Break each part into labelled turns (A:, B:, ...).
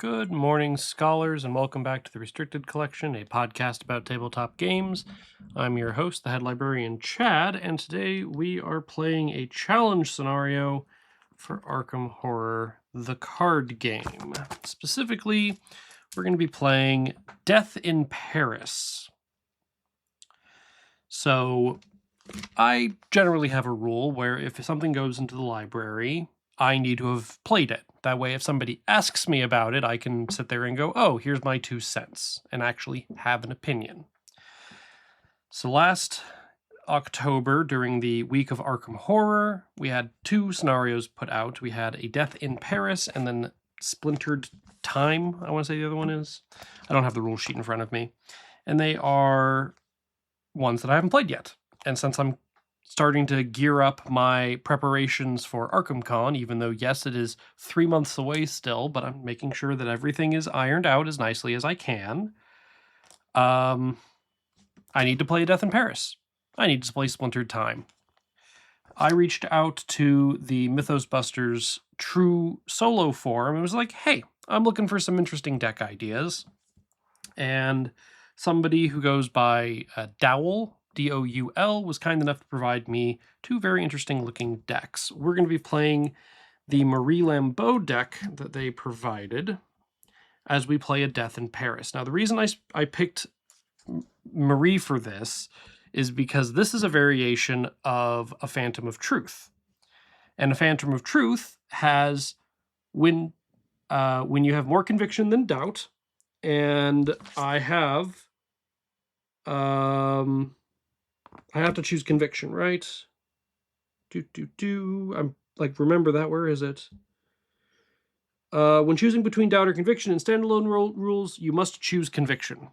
A: Good morning, scholars, and welcome back to the Restricted Collection, a podcast about tabletop games. I'm your host, the head librarian, Chad, and today we are playing a challenge scenario for Arkham Horror, the card game. Specifically, we're going to be playing Death in Paris. So, I generally have a rule where if something goes into the library, I need to have played it. That way, if somebody asks me about it, I can sit there and go, oh, here's my 2 cents, and actually have an opinion. So last October, during the week of Arkham Horror, we had 2 scenarios put out. We had a Death in Paris, and then Splintered Time, I want to say the other one is. I don't have the rule sheet in front of me. And they are ones that I haven't played yet. And since I'm starting to gear up my preparations for ArkhamCon, even though, yes, it is 3 months away still, but I'm making sure that everything is ironed out as nicely as I can. I need to play Death in Paris. I need to play Splintered Time. I reached out to the Mythos Busters True Solo forum and was like, hey, I'm looking for some interesting deck ideas. And somebody who goes by Dowell, D-O-U-L, was kind enough to provide me 2 very interesting looking decks. We're going to be playing the Marie Lambeau deck that they provided as we play a Death in Paris. Now, the reason I picked Marie for this is because this is a variation of a Phantom of Truth. And a Phantom of Truth has when you have more conviction than doubt, and I have to choose conviction, right? I'm like, remember that, where is it? When choosing between doubt or conviction in standalone rules, you must choose conviction.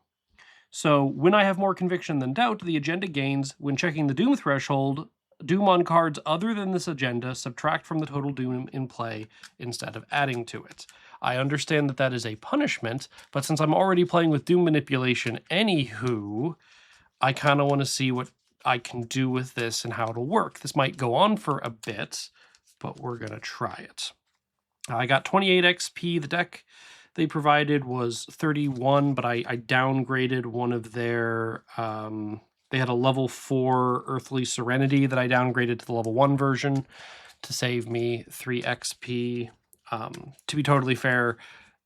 A: So when I have more conviction than doubt, the agenda gains when checking the doom threshold. Doom on cards other than this agenda subtract from the total doom in play instead of adding to it. I understand that that is a punishment, but since I'm already playing with doom manipulation anywho, I kind of want to see what I can do with this and how it'll work. This might go on for a bit, but we're going to try it. I got 28 XP. The deck they provided was 31, but I downgraded one of their... they had a level 4 Earthly Serenity that I downgraded to the level 1 version to save me 3 XP. To be totally fair,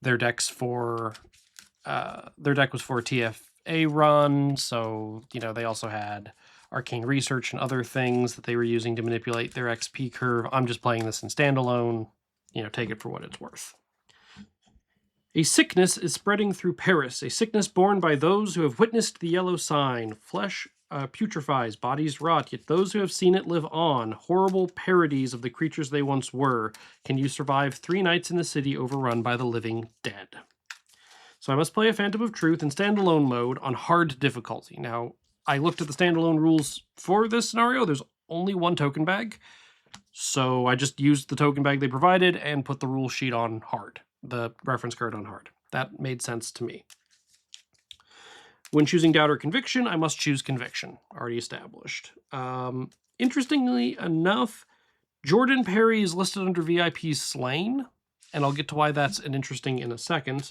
A: their deck was for TFA run, so they also had Arcane Research and other things that they were using to manipulate their XP curve. I'm just playing this in standalone. Take it for what it's worth. A sickness is spreading through Paris, a sickness borne by those who have witnessed the yellow sign. Flesh putrefies, bodies rot, yet those who have seen it live on. Horrible parodies of the creatures they once were. Can you survive 3 nights in the city overrun by the living dead? So I must play a Phantom of Truth in standalone mode on hard difficulty. Now, I looked at the standalone rules for this scenario. There's only 1 token bag. So I just used the token bag they provided and put the rule sheet on hard. The reference card on hard. That made sense to me. When choosing doubt or conviction, I must choose conviction. Already established. Interestingly enough, Jordan Perry is listed under VIP Slain, and I'll get to why that's interesting in a second.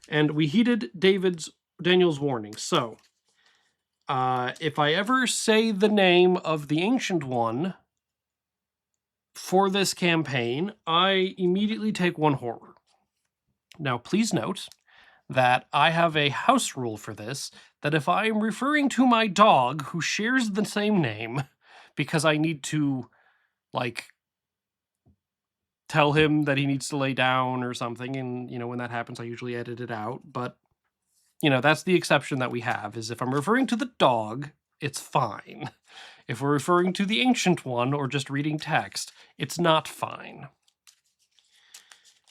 A: And we heeded Daniel's warning. So, if I ever say the name of the Ancient One for this campaign, I immediately take 1 horror. Now, please note that I have a house rule for this, that if I'm referring to my dog who shares the same name, because I need to, tell him that he needs to lay down or something, and, when that happens, I usually edit it out, but, that's the exception that we have, is if I'm referring to the dog, it's fine. If we're referring to the Ancient One or just reading text, it's not fine.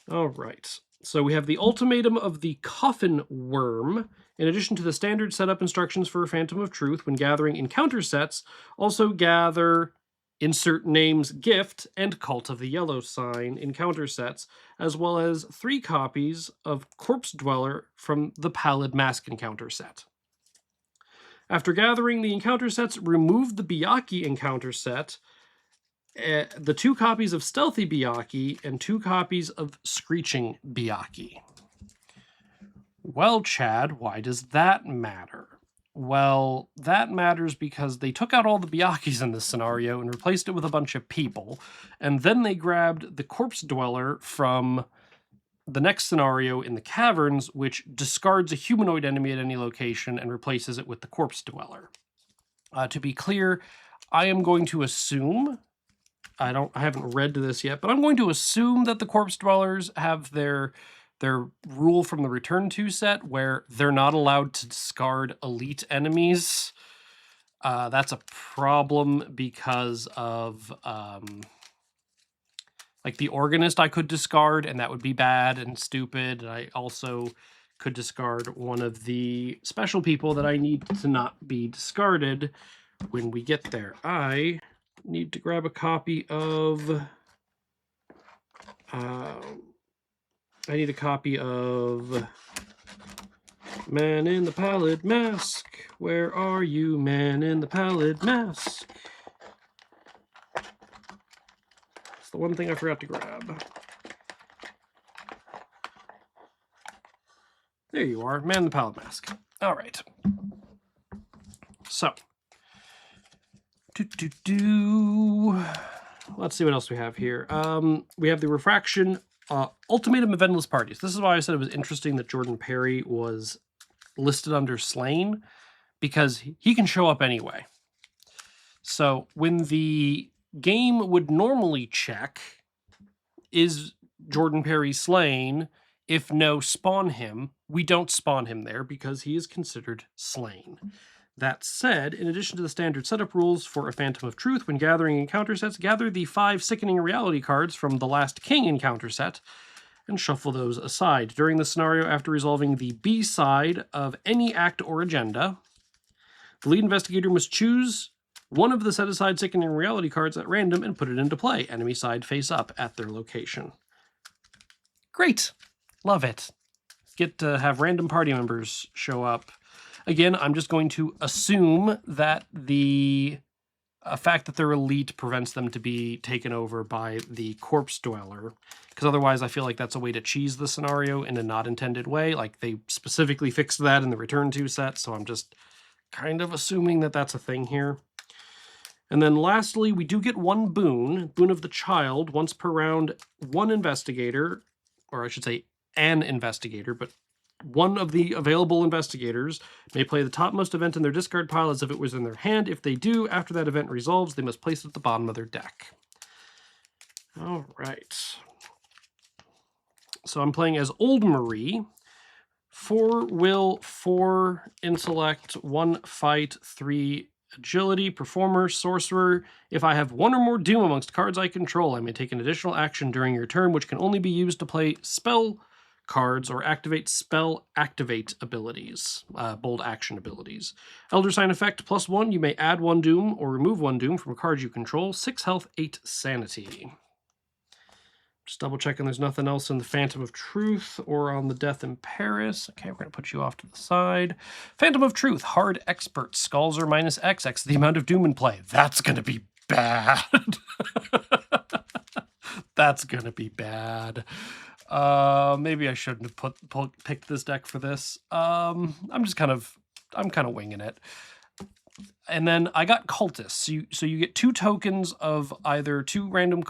A: All right. So we have the Ultimatum of the Coffin Worm. In addition to the standard setup instructions for Phantom of Truth, when gathering encounter sets, also gather Insert Names Gift and Cult of the Yellow Sign encounter sets, as well as 3 copies of Corpse Dweller from the Pallid Mask encounter set. After gathering the encounter sets, remove the Byakhee encounter set, the 2 copies of Stealthy Byakhee, and 2 copies of Screeching Byakhee. Well, Chad, why does that matter? Well, that matters because they took out all the Byakis in this scenario and replaced it with a bunch of people, and then they grabbed the Corpse Dweller from the next scenario in the caverns, which discards a humanoid enemy at any location and replaces it with the Corpse Dweller. To be clear, I am going to assume, I haven't read this yet, but I'm going to assume that the Corpse Dwellers have their rule from the Return to set where they're not allowed to discard elite enemies. That's a problem because of like the Organist I could discard, and that would be bad and stupid. And I also could discard one of the special people that I need to not be discarded when we get there. I need to grab a copy of... I need a copy of Man in the Pallid Mask. Where are you, Man in the Pallid Mask? It's the one thing I forgot to grab. There you are, Man in the Pallid Mask. All right. So, let's see what else we have here. We have the Refraction Ultimatum of Endless Parties. This is why I said it was interesting that Jordan Perry was listed under Slain, because he can show up anyway. So when the game would normally check, is Jordan Perry slain? If no, spawn him. We don't spawn him there because he is considered slain. That said, in addition to the standard setup rules for a Phantom of Truth, when gathering encounter sets, gather the 5 Sickening Reality cards from the Last King encounter set and shuffle those aside. During the scenario, after resolving the B side of any act or agenda, the lead investigator must choose one of the set-aside Sickening Reality cards at random and put it into play, enemy side face up at their location. Great. Love it. Get to have random party members show up. Again, I'm just going to assume that the fact that they're elite prevents them to be taken over by the Corpse Dweller, because otherwise I feel like that's a way to cheese the scenario in a not intended way. Like, they specifically fixed that in the Return to set, so I'm just kind of assuming that that's a thing here. And then lastly, we do get one boon, Boon of the Child. Once per round, one investigator, or I should say an investigator, but one of the available investigators may play the topmost event in their discard pile as if it was in their hand. If they do, after that event resolves, they must place it at the bottom of their deck. All right. So I'm playing as Old Marie. 4 will, 4 intellect, 1 fight, 3 agility, performer, sorcerer. If I have 1 or more doom amongst cards I control, I may take an additional action during your turn, which can only be used to play spell cards or activate spell activate abilities, bold action abilities. Elder Sign effect, +1, you may add 1 doom or remove 1 doom from cards you control. 6 health, 8 sanity. Just double checking there's nothing else in the Phantom of Truth or on the Death in Paris. Okay, we're going to put you off to the side. Phantom of Truth, Hard Expert, Skulls are -X, the amount of doom in play. That's going to be bad. That's going to be bad. Maybe I shouldn't have picked this deck for this. I'm kind of winging it. And then I got Cultists. So you get 2 tokens of either 2 random...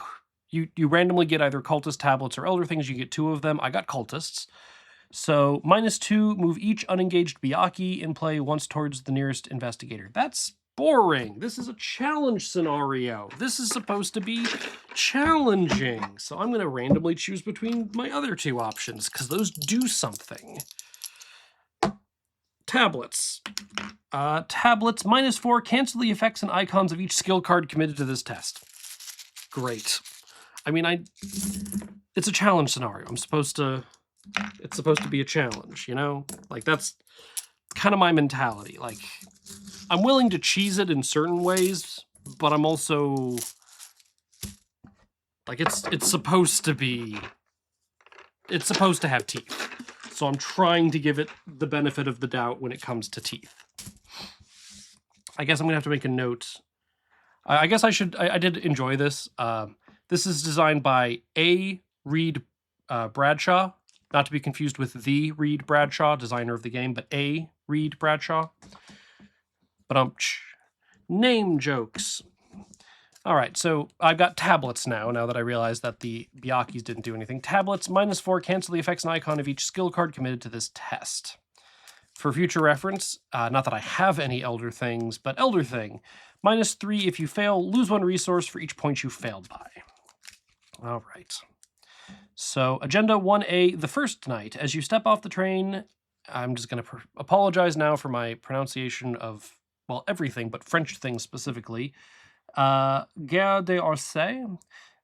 A: You randomly get either Cultist tablets or Elder things. You get 2 of them. I got Cultists. So -2, move each unengaged Byaki in play once towards the nearest investigator. That's boring. This is a challenge scenario. This is supposed to be challenging. So I'm going to randomly choose between my other 2 options because those do something. Tablets. Tablets, -4, cancel the effects and icons of each skill card committed to this test. Great. I mean, it's a challenge scenario. It's supposed to be a challenge, you know? Like, that's kind of my mentality. Like, I'm willing to cheese it in certain ways, but I'm also... Like, it's supposed to be... It's supposed to have teeth. So I'm trying to give it the benefit of the doubt when it comes to teeth. I guess I'm going to have to make a note. I guess I should... I did enjoy this. This is designed by A. Reed Bradshaw, Not to be confused with the Reed Bradshaw, designer of the game, but a Reed Bradshaw. But name jokes. All right, so I've got tablets now that I realize that the Byaku's didn't do anything. Tablets, -4, cancel the effects and icon of each skill card committed to this test. For future reference, not that I have any Elder Things, but Elder Thing, -3 if you fail, lose 1 resource for each point you failed by. All right. So, Agenda 1A, the first night. As you step off the train, I'm just going to apologize now for my pronunciation of, well, everything, but French things specifically. Gare d'Orsay.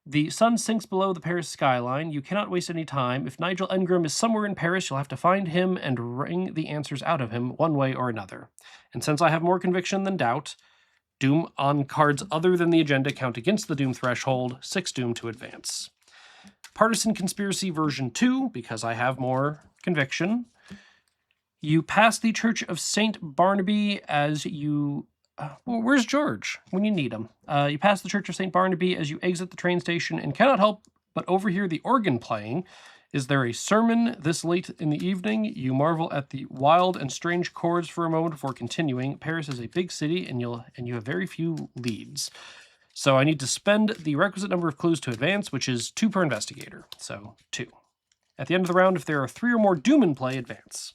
A: The sun sinks below the Paris skyline. You cannot waste any time. If Nigel Engram is somewhere in Paris, you'll have to find him and wring the answers out of him one way or another. And since I have more conviction than doubt, Doom on cards other than the agenda count against the Doom threshold, 6 Doom to advance. Partisan Conspiracy version 2, because I have more conviction. You pass the Church of St. Barnaby as you... well, where's George when you need him? You pass the Church of St. Barnaby as you exit the train station and cannot help but overhear the organ playing. Is there a sermon this late in the evening? You marvel at the wild and strange chords for a moment before continuing. Paris is a big city and you have very few leads. So I need to spend the requisite number of clues to advance, which is 2 per investigator. So 2. At the end of the round, if there are 3 or more Doom in play, advance.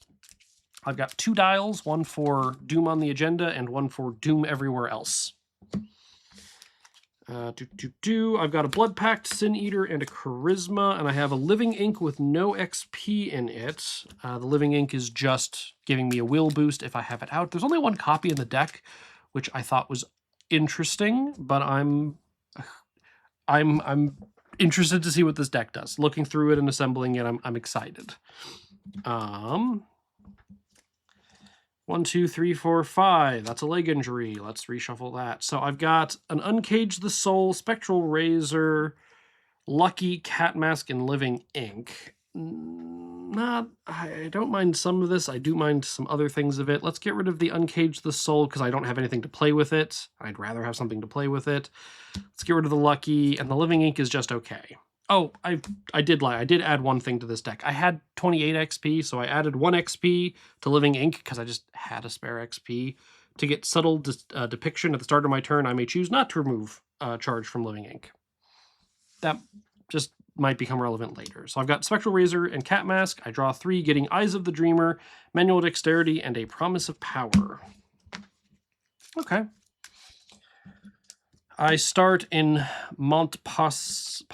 A: I've got 2 dials, one for Doom on the agenda and one for Doom everywhere else. I've got a Blood Pact, Sin Eater, and a Charisma, and I have a Living Ink with no XP in it. The Living Ink is just giving me a will boost if I have it out. There's only 1 copy in the deck, which I thought was interesting, but I'm interested to see what this deck does. Looking through it and assembling it, I'm excited. 1, 2, 3, 4, 5. That's a leg injury. Let's reshuffle that. So I've got an Uncage the Soul, Spectral Razor, Lucky, Cat Mask, and Living Ink. I don't mind some of this. I do mind some other things of it. Let's get rid of the Uncage the Soul because I don't have anything to play with it. I'd rather have something to play with it. Let's get rid of the Lucky, and the Living Ink is just okay. Oh, I did lie. I did add 1 thing to this deck. I had 28 XP, so I added 1 XP to Living Ink because I just had a spare XP. To get Subtle Depiction at the start of my turn, I may choose not to remove charge from Living Ink. That just might become relevant later. So I've got Spectral Razor and Cat Mask. I draw 3, getting Eyes of the Dreamer, Manual Dexterity, and a Promise of Power. Okay. I start in Montparnasse,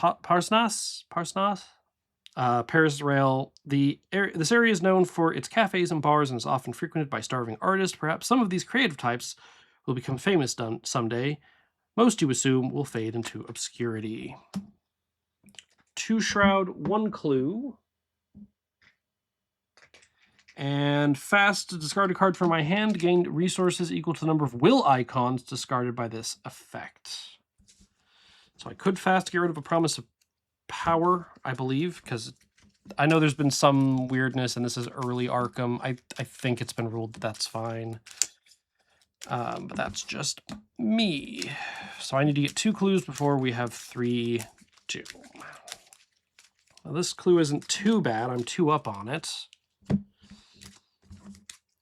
A: Paris Rail. This area is known for its cafes and bars and is often frequented by starving artists. Perhaps some of these creative types will become famous someday. Most, you assume, will fade into obscurity. 2 Shroud, 1 Clue. And fast, to discard a card from my hand, gained resources equal to the number of will icons discarded by this effect. So I could fast get rid of a Promise of Power, I believe, because I know there's been some weirdness, and this is early Arkham. I think it's been ruled that that's fine. But that's just me. So I need to get 2 clues before we have 3 Doom. Now this clue isn't too bad. I'm 2 up on it.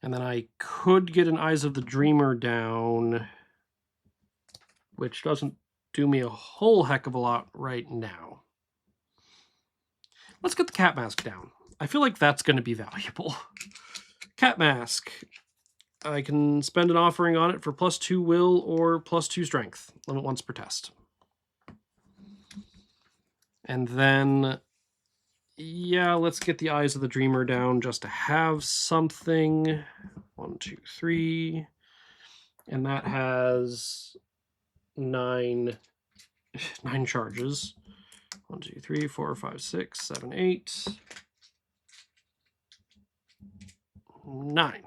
A: And then I could get an Eyes of the Dreamer down, which doesn't do me a whole heck of a lot right now. Let's get the Cat Mask down. I feel like that's going to be valuable. Cat Mask. I can spend an offering on it for +2 will or +2 strength. Limit once per test. And then... yeah, let's get the Eyes of the Dreamer down just to have something. 1, 2, 3. And that has 9 charges. 1, 2, 3, 4, 5, 6, 7, 8. 9.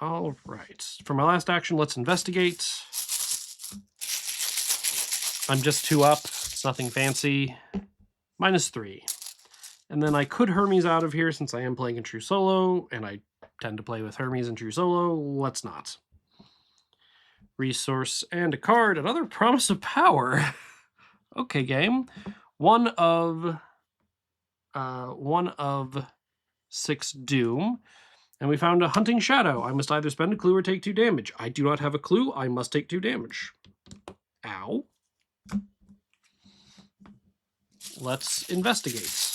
A: All right. For my last action, let's investigate. I'm just 2 up. It's nothing fancy. -3. And then I could Hermes out of here since I am playing in True Solo, and I tend to play with Hermes in True Solo. Let's not. Resource and a card. Another Promise of Power. Okay, game. 1 of 1 of 6 doom. And we found a hunting shadow. I must either spend a clue or take 2 damage. I do not have a clue. I must take 2 damage. Ow. Let's investigate.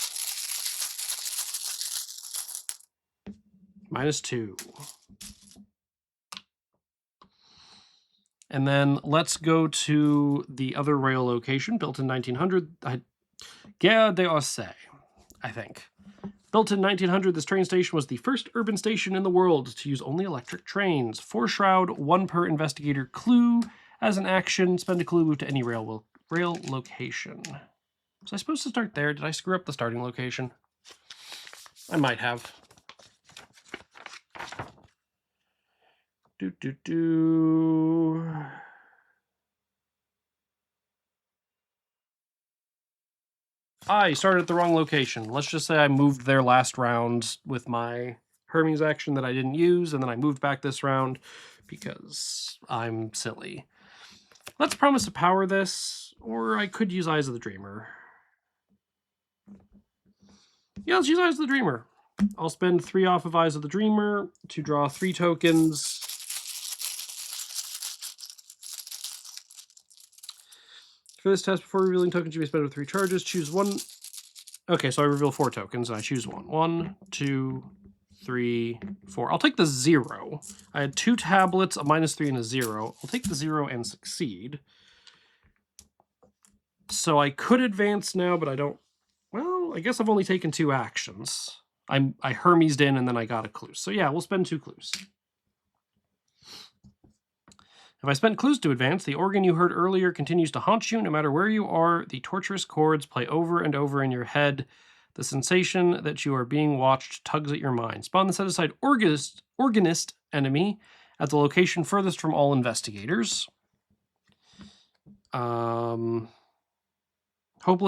A: -2. And then let's go to the other rail location, built in 1900. Gare d'Orsay, I think. Built in 1900, this train station was the first urban station in the world to use only electric trains. 4 shroud, 1 per investigator clue. As an action, spend a clue, move to any rail location. Was I supposed to start there? Did I screw up the starting location? I might have. I started at the wrong location. Let's just say I moved there last round with my Hermes action that I didn't use, and then I moved back this round because I'm silly. Let's promise to power this, or I could use Eyes of the Dreamer. Yeah, let's use Eyes of the Dreamer. I'll spend 3 off of Eyes of the Dreamer to draw 3 tokens. For this test, before revealing tokens, you may spend with 3 charges. Choose 1. Okay, so I reveal 4 tokens, and I choose 1. 1, 2, 3, 4. I'll take the 0. I had 2 tablets, a -3 and a 0. I'll take the 0 and succeed. So I could advance now, but I don't. Well, I guess I've only taken 2 actions. I Hermes'd in, and then I got a clue. So yeah, we'll spend 2 clues. If I spent clues to advance, the organ you heard earlier continues to haunt you. No matter where you are, the torturous chords play over and over in your head. The sensation that you are being watched tugs at your mind. Spawn the set-aside organist enemy at the location furthest from all investigators. Hopeless,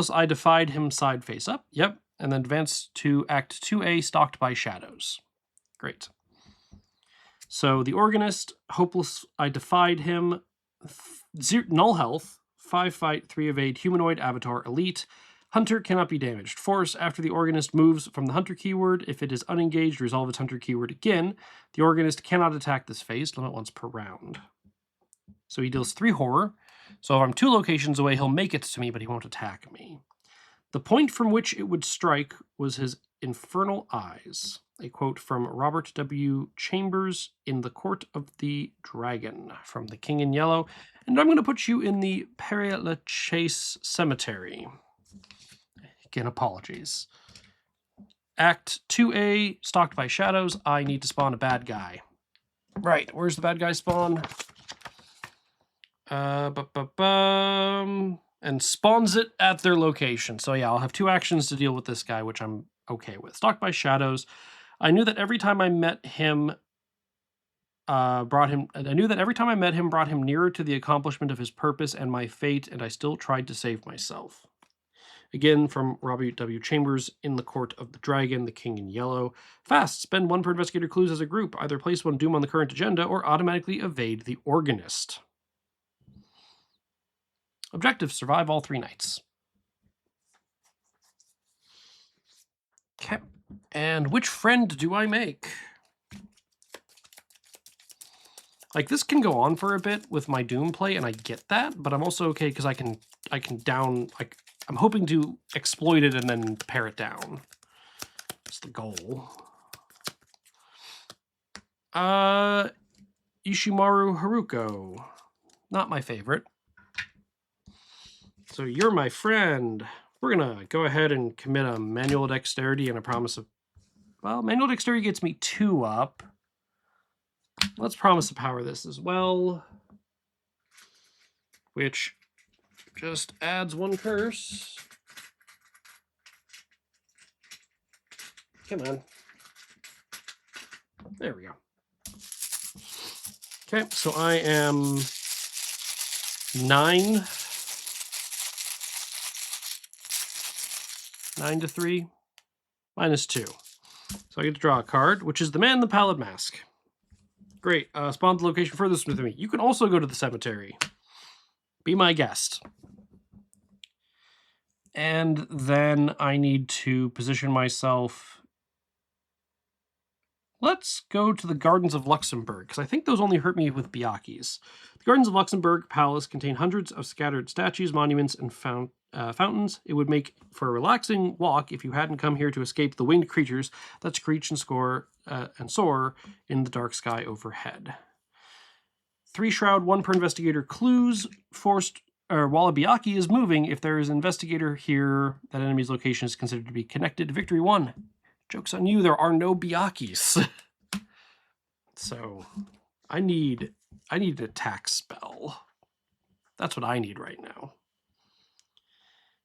A: I defied him side face up. Yep. And then advance to Act 2A, Stalked by Shadows. Great. So the organist, Hopeless, I defied him, 0, null health, 5 fight, 3 evade, humanoid, avatar, elite. Hunter cannot be damaged. Force, after the organist moves from the hunter keyword, if it is unengaged, resolve its hunter keyword again. The organist cannot attack this phase, limit once per round. So he deals 3 horror. So if I'm 2 locations away, he'll make it to me, but he won't attack me. The point from which it would strike was his infernal eyes. A quote from Robert W. Chambers in The Court of the Dragon from The King in Yellow. And I'm going to put you in the Père Lachaise Cemetery. Again, apologies. Act 2A, Stalked by Shadows. I need to spawn a bad guy. Right, where's the bad guy spawn? And spawns it at their location. So yeah, I'll have 2 actions to deal with this guy, which I'm okay with. Stalked by Shadows. I knew that every time I met him, brought him nearer to the accomplishment of his purpose and my fate, and I still tried to save myself. Again, from Robert W. Chambers in The Court of the Dragon, The King in Yellow. Fast, spend 1 per investigator clues as a group. Either place 1 doom on the current agenda or automatically evade the organist. Objective, survive all 3 nights. Okay. And which friend do I make? Like, this can go on for a bit with my Doom play, and I get that, but I'm also okay because I can down, like, I'm hoping to exploit it and then pare it down. That's the goal. Ishimaru Haruko. Not my favorite. So you're my friend. We're going to go ahead and commit a manual dexterity and a promise of... Well, manual dexterity gets me 2 up. Let's promise to power this as well. Which just adds 1 curse. Come on. There we go. Okay, so I am 9. 9 to 3. -2. So I get to draw a card, which is the Man in the Pallid Mask. Great. Spawn the location furthest with me. You can also go to the cemetery. Be my guest. And then I need to position myself. Let's go to the Gardens of Luxembourg, because I think those only hurt me with Biakis. The Gardens of Luxembourg Palace contain hundreds of scattered statues, monuments, and fountains. It would make for a relaxing walk if you hadn't come here to escape the winged creatures that screech and soar in the dark sky overhead. 3 shroud, 1 per investigator clues. Forced while a Biaki is moving, if there is an investigator here, that enemy's location is considered to be connected. Victory 1. Joke's on you, there are no Biakis. So I need an attack spell. That's what I need right now.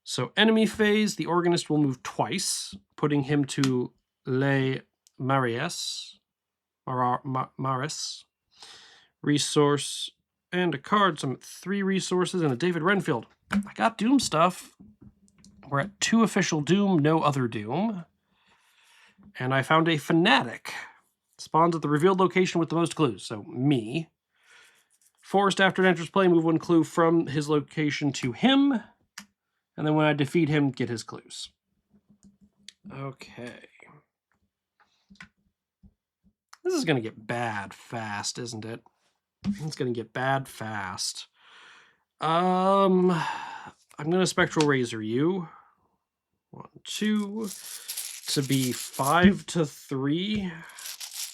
A: So enemy phase, the organist will move twice, putting him to Les Marais. Resource and a card. So I'm at 3 resources and a David Renfield. I got Doom stuff. We're at 2 official Doom, no other Doom. And I found a Fanatic. Spawns at the revealed location with the most clues. So me. Forced after it enters play, move 1 clue from his location to him. And then when I defeat him, get his clues. Okay. This is going to get bad fast, isn't it? It's going to get bad fast. I'm going to Spectral Razor you. 1, 2... to be 5 to 3.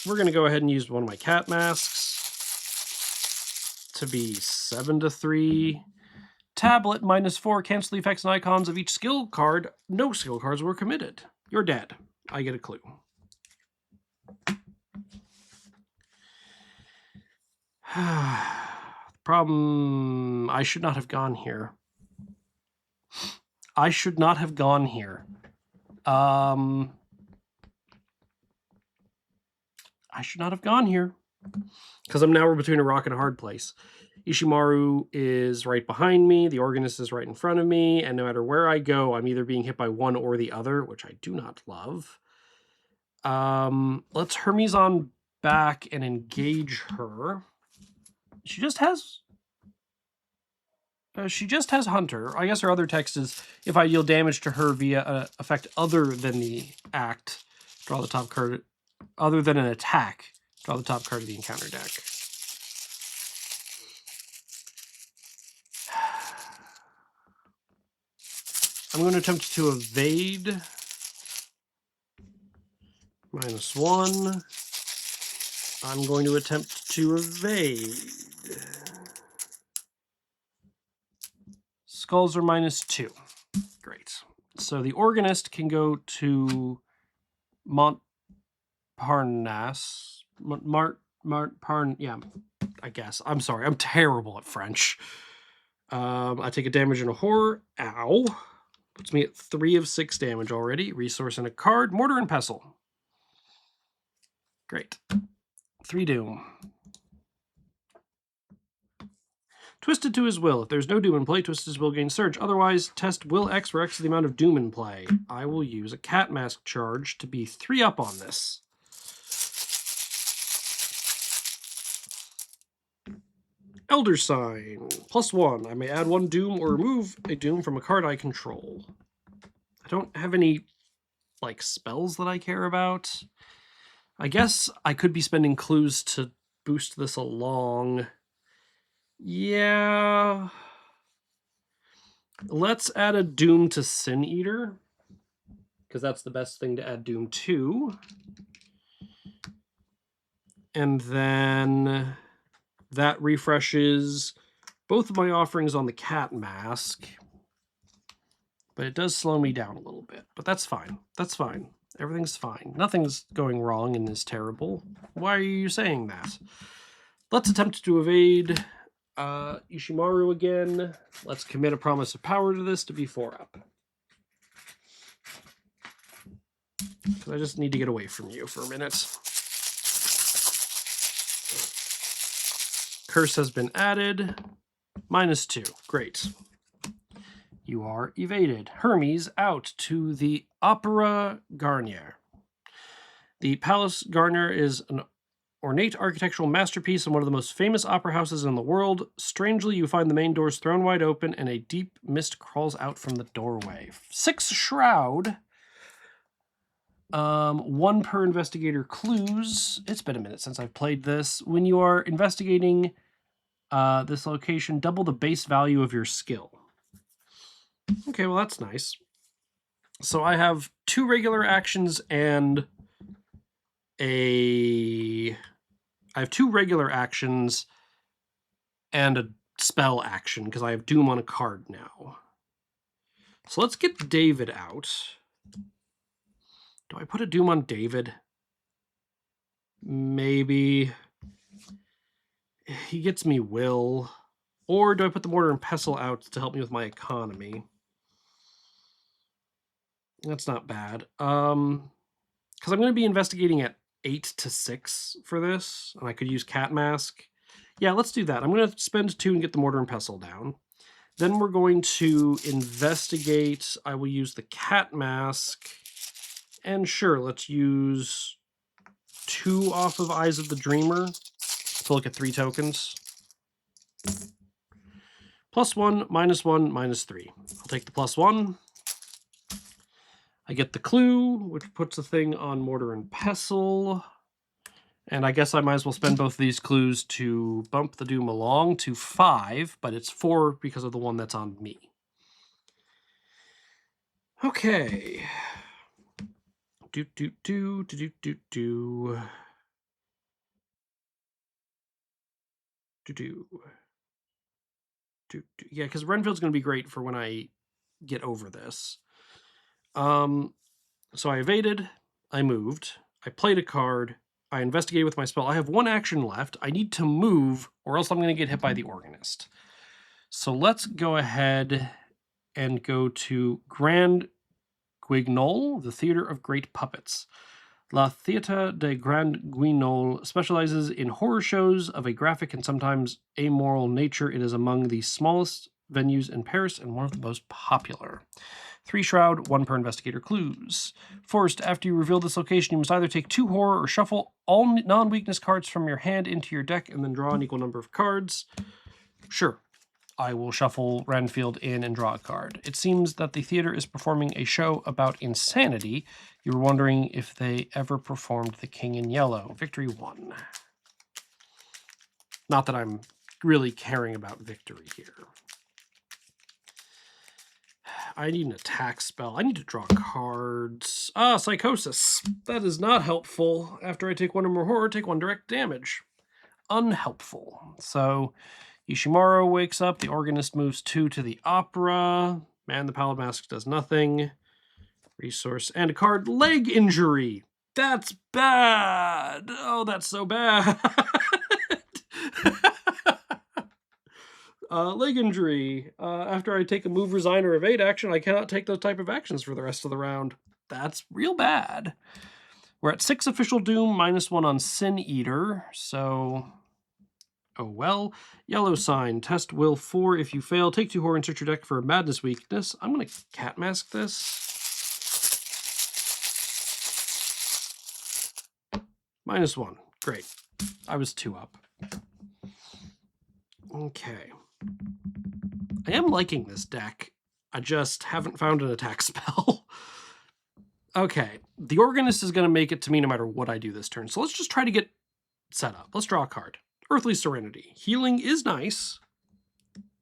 A: We're going to go ahead and use one of my cat masks to be 7 to 3. Tablet -4. Cancel the effects and icons of each skill card. No skill cards were committed. You're dead. I get a clue. Problem, I should not have gone here. I should not have gone here. I should not have gone here. Because we're between a rock and a hard place. Ishimaru is right behind me. The organist is right in front of me. And no matter where I go, I'm either being hit by one or the other, which I do not love. Let's Hermes on back and engage her. She just has Hunter. I guess her other text is, if I deal damage to her via an effect other than the act, draw the top card. Other than an attack, draw the top card of the encounter deck. I'm going to attempt to evade. -1. I'm going to attempt to evade. Skulls are -2. Great. So the organist can go to Montparnasse. Yeah, I guess. I'm sorry. I'm terrible at French. I take a damage and a horror. Ow. Puts me at 3 of 6 damage already. Resource and a card. Mortar and Pestle. Great. 3 Doom. Twisted to his will. If there's no Doom in play, Twisted to his will gains Surge. Otherwise, test Will X for X the amount of Doom in play. I will use a Cat Mask charge to be 3 up on this. Elder Sign. +1. I may add 1 Doom or remove a Doom from a card I control. I don't have any, spells that I care about. I guess I could be spending clues to boost this along. Yeah. Let's add a Doom to Sin Eater, because that's the best thing to add Doom to. And then that refreshes both of my offerings on the Cat Mask. But it does slow me down a little bit. But that's fine. That's fine. Everything's fine. Nothing's going wrong and is terrible. Why are you saying that? Let's attempt to evade Ishimaru again. Let's commit a Promise of Power to this to be 4 up. I just need to get away from you for a minute. Curse has been added. -2. Great. You are evaded. Hermes out to the Opera Garnier. The Palace Garnier is an ornate architectural masterpiece in one of the most famous opera houses in the world. Strangely, you find the main doors thrown wide open and a deep mist crawls out from the doorway. 6 shroud. 1 per investigator clues. It's been a minute since I've played this. When you are investigating this location, double the base value of your skill. Okay, well that's nice. So I have 2 regular actions and I have 2 regular actions and a spell action because I have Doom on a card now. So let's get David out. Do I put a Doom on David? Maybe. He gets me Will. Or do I put the Mortar and Pestle out to help me with my economy? That's not bad. Because I'm going to be investigating at 8 to 6 for this, and I could use Cat Mask. Yeah, let's do that. I'm going to spend 2 and get the Mortar and Pestle down. Then we're going to investigate. I will use the Cat Mask. And sure, let's use 2 off of Eyes of the Dreamer to look at 3 tokens. +1, -1, -3. I'll take the +1. I get the clue, which puts a thing on Mortar and Pestle. And I guess I might as well spend both of these clues to bump the Doom along to 5, but it's 4 because of the one that's on me. Okay. Yeah, because Renfield's going to be great for when I get over this. So I evaded, I moved, I played a card, I investigated with my spell. I have 1 action left. I need to move, or else I'm going to get hit by the Organist. So let's go ahead and go to Grand Guignol, the Theater of Great Puppets. La Theatre de Grand Guignol specializes in horror shows of a graphic and sometimes amoral nature. It is among the smallest venues in Paris and one of the most popular. 3 shroud, 1 per investigator clues. First, after you reveal this location, you must either take 2 horror or shuffle all non-weakness cards from your hand into your deck and then draw an equal number of cards. Sure, I will shuffle Renfield in and draw a card. It seems that the theater is performing a show about insanity. You were wondering if they ever performed The King in Yellow. Victory 1. Not that I'm really caring about victory here. I need an attack spell. I need to draw cards. Psychosis. That is not helpful. After I take 1 or more horror, take 1 direct damage. Unhelpful. So Ishimaru wakes up. The Organist moves 2 to the Opera. Man, the Pallid Mask does nothing. Resource and a card. Leg injury. That's bad. Oh, that's so bad. Leg injury. After I take a move, resign, or evade action, I cannot take those type of actions for the rest of the round. That's real bad. We're at 6 official Doom, -1 on Sin Eater. So, oh well. Yellow sign. Test will 4. If you fail, take 2 horror and search your deck for a madness weakness. I'm going to Cat Mask this. -1. Great. I was 2 up. Okay. I am liking this deck. I just haven't found an attack spell. Okay. The Organist is going to make it to me no matter what I do this turn. So let's just try to get set up. Let's draw a card. Earthly Serenity. Healing is nice.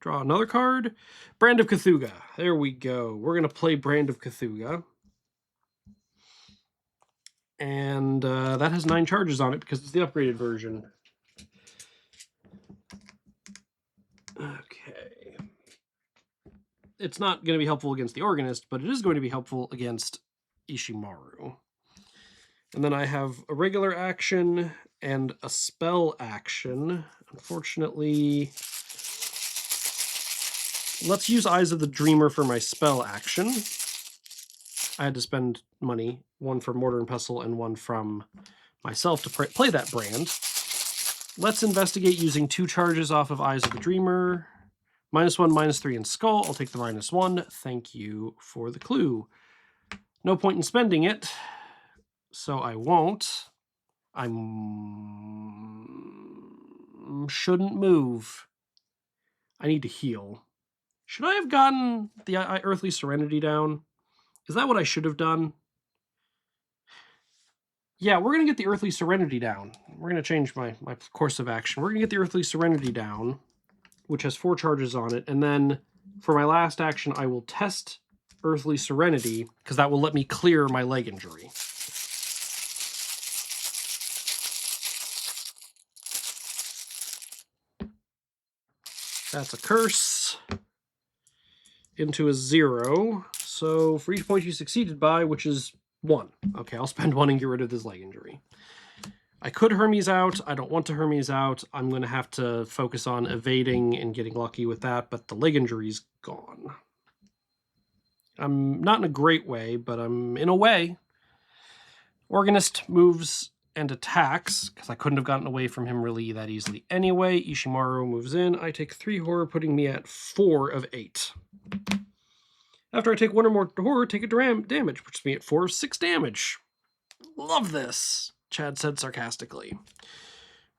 A: Draw another card. Brand of Cthulhu. There we go. We're going to play Brand of Cthulhu. And that has 9 charges on it because it's the upgraded version. Okay. It's not going to be helpful against the Organist, but it is going to be helpful against Ishimaru. And then I have a regular action and a spell action. Unfortunately, let's use Eyes of the Dreamer for my spell action. I had to spend money, 1 from Mortar and Pestle and 1 from myself to play that brand. Let's investigate using 2 charges off of Eyes of the Dreamer. -1, -3 in Skull. I'll take the -1. Thank you for the clue. No point in spending it, so I won't. I shouldn't move. I need to heal. Should I have gotten the Earthly Serenity down? Is that what I should have done? Yeah, we're going to get the Earthly Serenity down. We're going to change my course of action. We're going to get the Earthly Serenity down, which has 4 charges on it. And then for my last action, I will test Earthly Serenity, because that will let me clear my leg injury. That's a curse into a 0. So for each point you succeeded by, which is 1. Okay, I'll spend 1 and get rid of this leg injury. I could Hermes out. I don't want to Hermes out. I'm going to have to focus on evading and getting lucky with that, but the leg injury's gone. I'm not in a great way, but I'm in a way. Organist moves and attacks, because I couldn't have gotten away from him really that easily anyway. Ishimaru moves in. I take 3 horror, putting me at 4 of 8. After I take 1 or more horror, take a damage, puts me at 4 of 6 damage. Love this, Chad said sarcastically.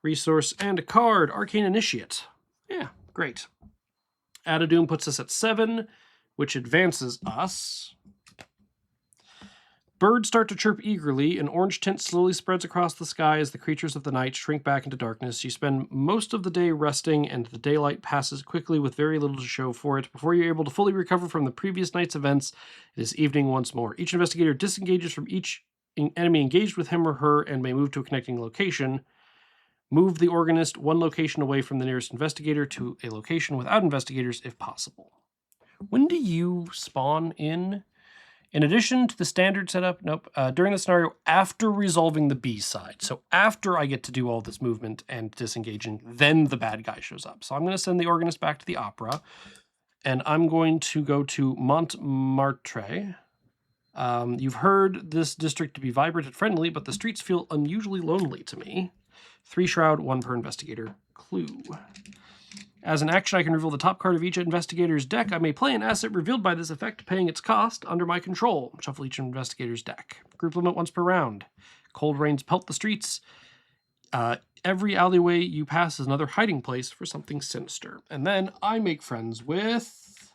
A: Resource and a card, Arcane Initiate. Yeah, great. Add a Doom puts us at 7, which advances us. Birds start to chirp eagerly. An orange tint slowly spreads across the sky as the creatures of the night shrink back into darkness. You spend most of the day resting, and the daylight passes quickly with very little to show for it. Before you're able to fully recover from the previous night's events, it is evening once more. Each investigator disengages from each enemy engaged with him or her and may move to a connecting location. Move the organist 1 location away from the nearest investigator to a location without investigators if possible. When do you spawn in? In addition to the standard setup, nope, during the scenario after resolving the B side. So after I get to do all this movement and disengaging, then the bad guy shows up. So I'm going to send the organist back to the opera, and I'm going to go to Montmartre. You've heard this district to be vibrant and friendly, but the streets feel unusually lonely to me. 3 shroud, 1 per investigator. Clue. As an action, I can reveal the top card of each investigator's deck. I may play an asset revealed by this effect, paying its cost under my control. Shuffle each investigator's deck. Group limit once per round. Cold rains pelt the streets. Every alleyway you pass is another hiding place for something sinister. And then I make friends with...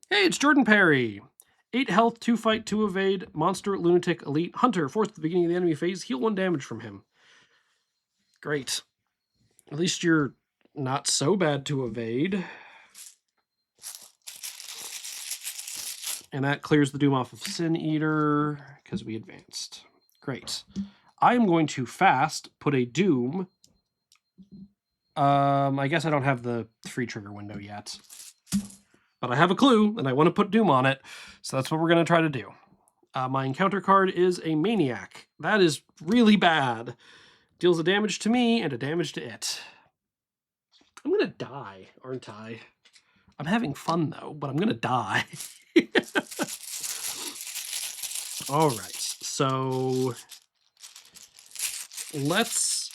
A: Hey, it's Jordan Perry. 8 health, 2 fight, 2 evade, monster, lunatic, elite, hunter. Forced at the beginning of the enemy phase. Heal 1 damage from him. Great. At least you're not so bad to evade. And that clears the Doom off of Sin Eater, because we advanced. Great. I am going to fast put a Doom. I guess I don't have the free trigger window yet. But I have a clue, and I want to put Doom on it, so that's what we're going to try to do. My encounter card is a Maniac. That is really bad. Deals a damage to me and a damage to it. I'm going to die, aren't I? I'm having fun, though, but I'm going to die. All right, so let's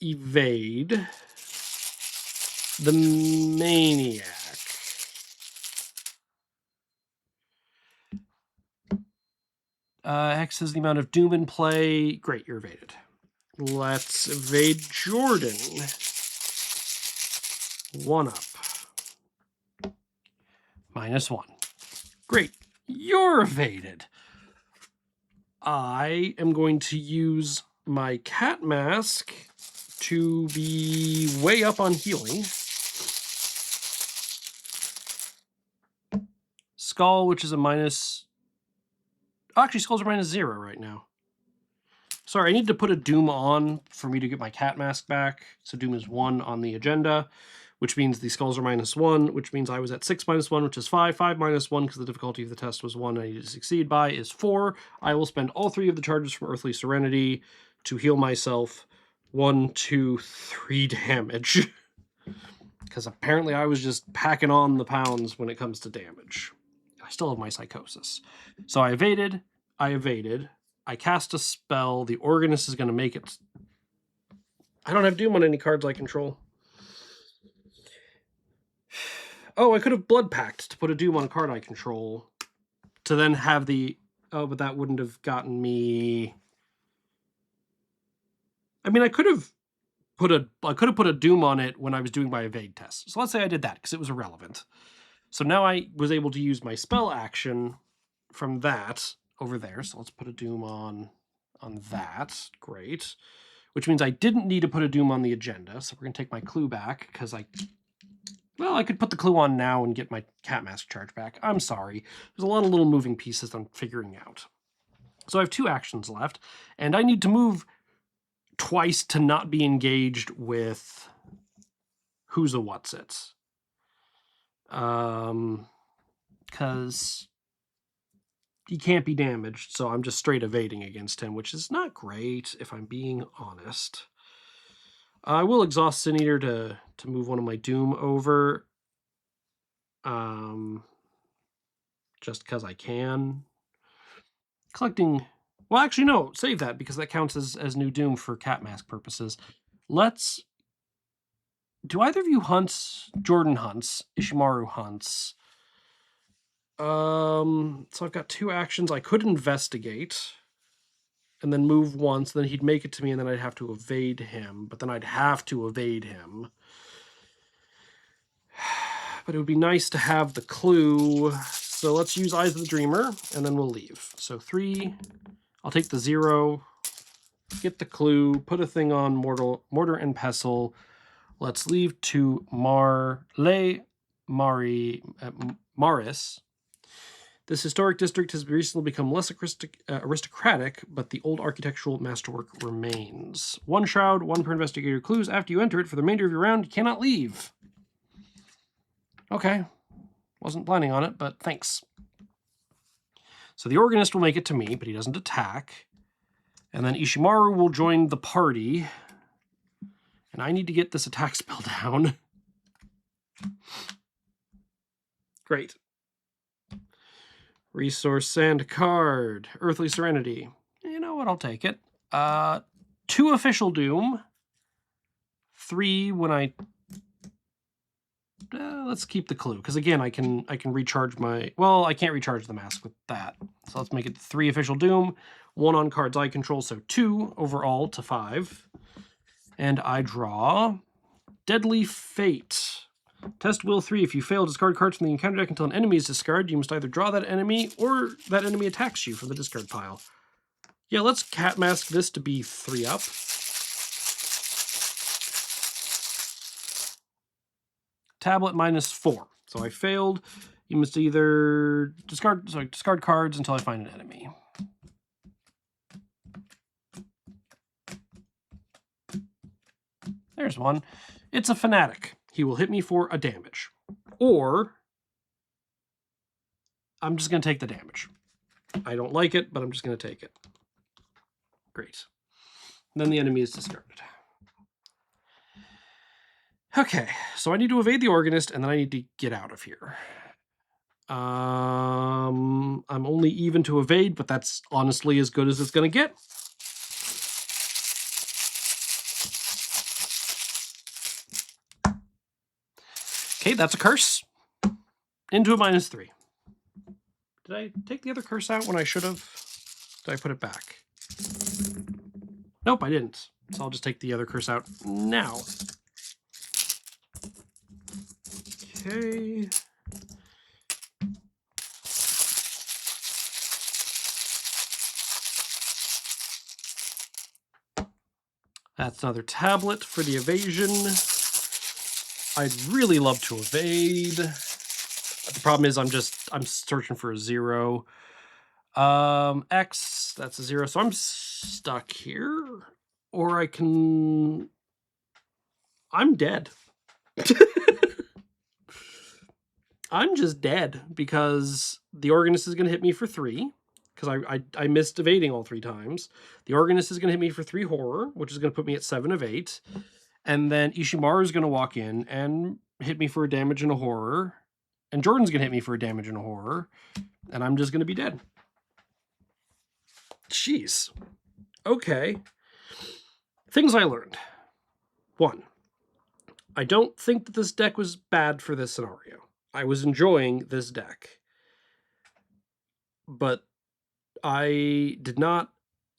A: evade the Maniac. X is the amount of Doom in play. Great, you're evaded. Let's evade Jordan. 1 up. -1. Great, you're evaded. I am going to use my cat mask to be way up on healing. Skull, which is a minus... Actually, skulls are -0 right now. Sorry, I need to put a Doom on for me to get my cat mask back. So Doom is 1 on the agenda, which means the skulls are -1, which means I was at 6 -1, which is 5. 5 -1, because the difficulty of the test was 1 I needed to succeed by, is 4. I will spend all 3 of the charges from Earthly Serenity to heal myself 1, 2, 3 damage. Because apparently I was just packing on the pounds when it comes to damage. I still have my psychosis. So I evaded. I cast a spell. The organist is going to make it. I don't have Doom on any cards I control. Oh, I could have Blood Pact to put a Doom on a card I control. To then have the Oh, but that wouldn't have gotten me... I mean, I could have put a Doom on it when I was doing my evade test. So let's say I did that because it was irrelevant. So now I was able to use my spell action from that over there. So let's put a Doom on that. Great. Which means I didn't need to put a Doom on the agenda. So we're going to take my clue back because I could put the clue on now and get my cat mask charge back. I'm sorry. There's a lot of little moving pieces I'm figuring out. So I have 2 actions left, and I need to move twice to not be engaged with Who's a What's It. Because he can't be damaged, so I'm just straight evading against him, which is not great, if I'm being honest. I will exhaust Sin Eater to move one of my Doom over. Just because I can. Collecting... Well, actually, no. Save that, because that counts as new Doom for cat mask purposes. Let's... Do either of you hunt? Jordan hunts. Ishimaru hunts. So I've got 2 actions. I could investigate and then move once, then he'd make it to me, and then I'd have to evade him. But then I'd have to evade him. But it would be nice to have the clue. So let's use Eyes of the Dreamer, and then we'll leave. So 3, I'll take the 0, get the clue, put a thing on Mortar and Pestle. Let's leave to Maris. This historic district has recently become less aristocratic, but the old architectural masterwork remains. 1 shroud, 1 per investigator clues. After you enter it, for the remainder of your round, you cannot leave. Okay. Wasn't planning on it, but thanks. So the Organist will make it to me, but he doesn't attack. And then Ishimaru will join the party. And I need to get this attack spell down. Great. Resource Sand card. Earthly Serenity. You know what? I'll take it. 2 Official Doom. 3 when I... let's keep the clue, because again, I can recharge my... Well, I can't recharge the mask with that. So let's make it 3 Official Doom. 1 on cards I control, so 2 overall to 5. And I draw Deadly Fate. Test Will 3. If you fail, discard cards from the encounter deck until an enemy is discarded. You must either draw that enemy or that enemy attacks you from the discard pile. Yeah, let's cat mask this to be 3 up. Tablet -4. So I failed. You must either discard cards until I find an enemy. There's one. It's a Fanatic. He will hit me for a damage. Or I'm just going to take the damage. I don't like it, but I'm just going to take it. Great. And then the enemy is discarded. Okay, so I need to evade the Organist, and then I need to get out of here. I'm only even to evade, but that's honestly as good as it's going to get. Okay, that's a curse. Into a -3. Did I take the other curse out when I should have? Did I put it back? Nope, I didn't. So I'll just take the other curse out now. Okay. That's another tablet for the evasion. I'd really love to evade. The problem is I'm searching for a 0. X, that's a 0, so I'm stuck here. Or I can... I'm dead. I'm just dead because the Organist is going to hit me for 3. Because I missed evading all 3 times. The Organist is going to hit me for 3 horror, which is going to put me at 7 of 8. And then Ishimaru is going to walk in and hit me for a damage and a horror. And Jordan's going to hit me for a damage and a horror. And I'm just going to be dead. Jeez. Okay. Things I learned. 1. I don't think that this deck was bad for this scenario. I was enjoying this deck. But I did not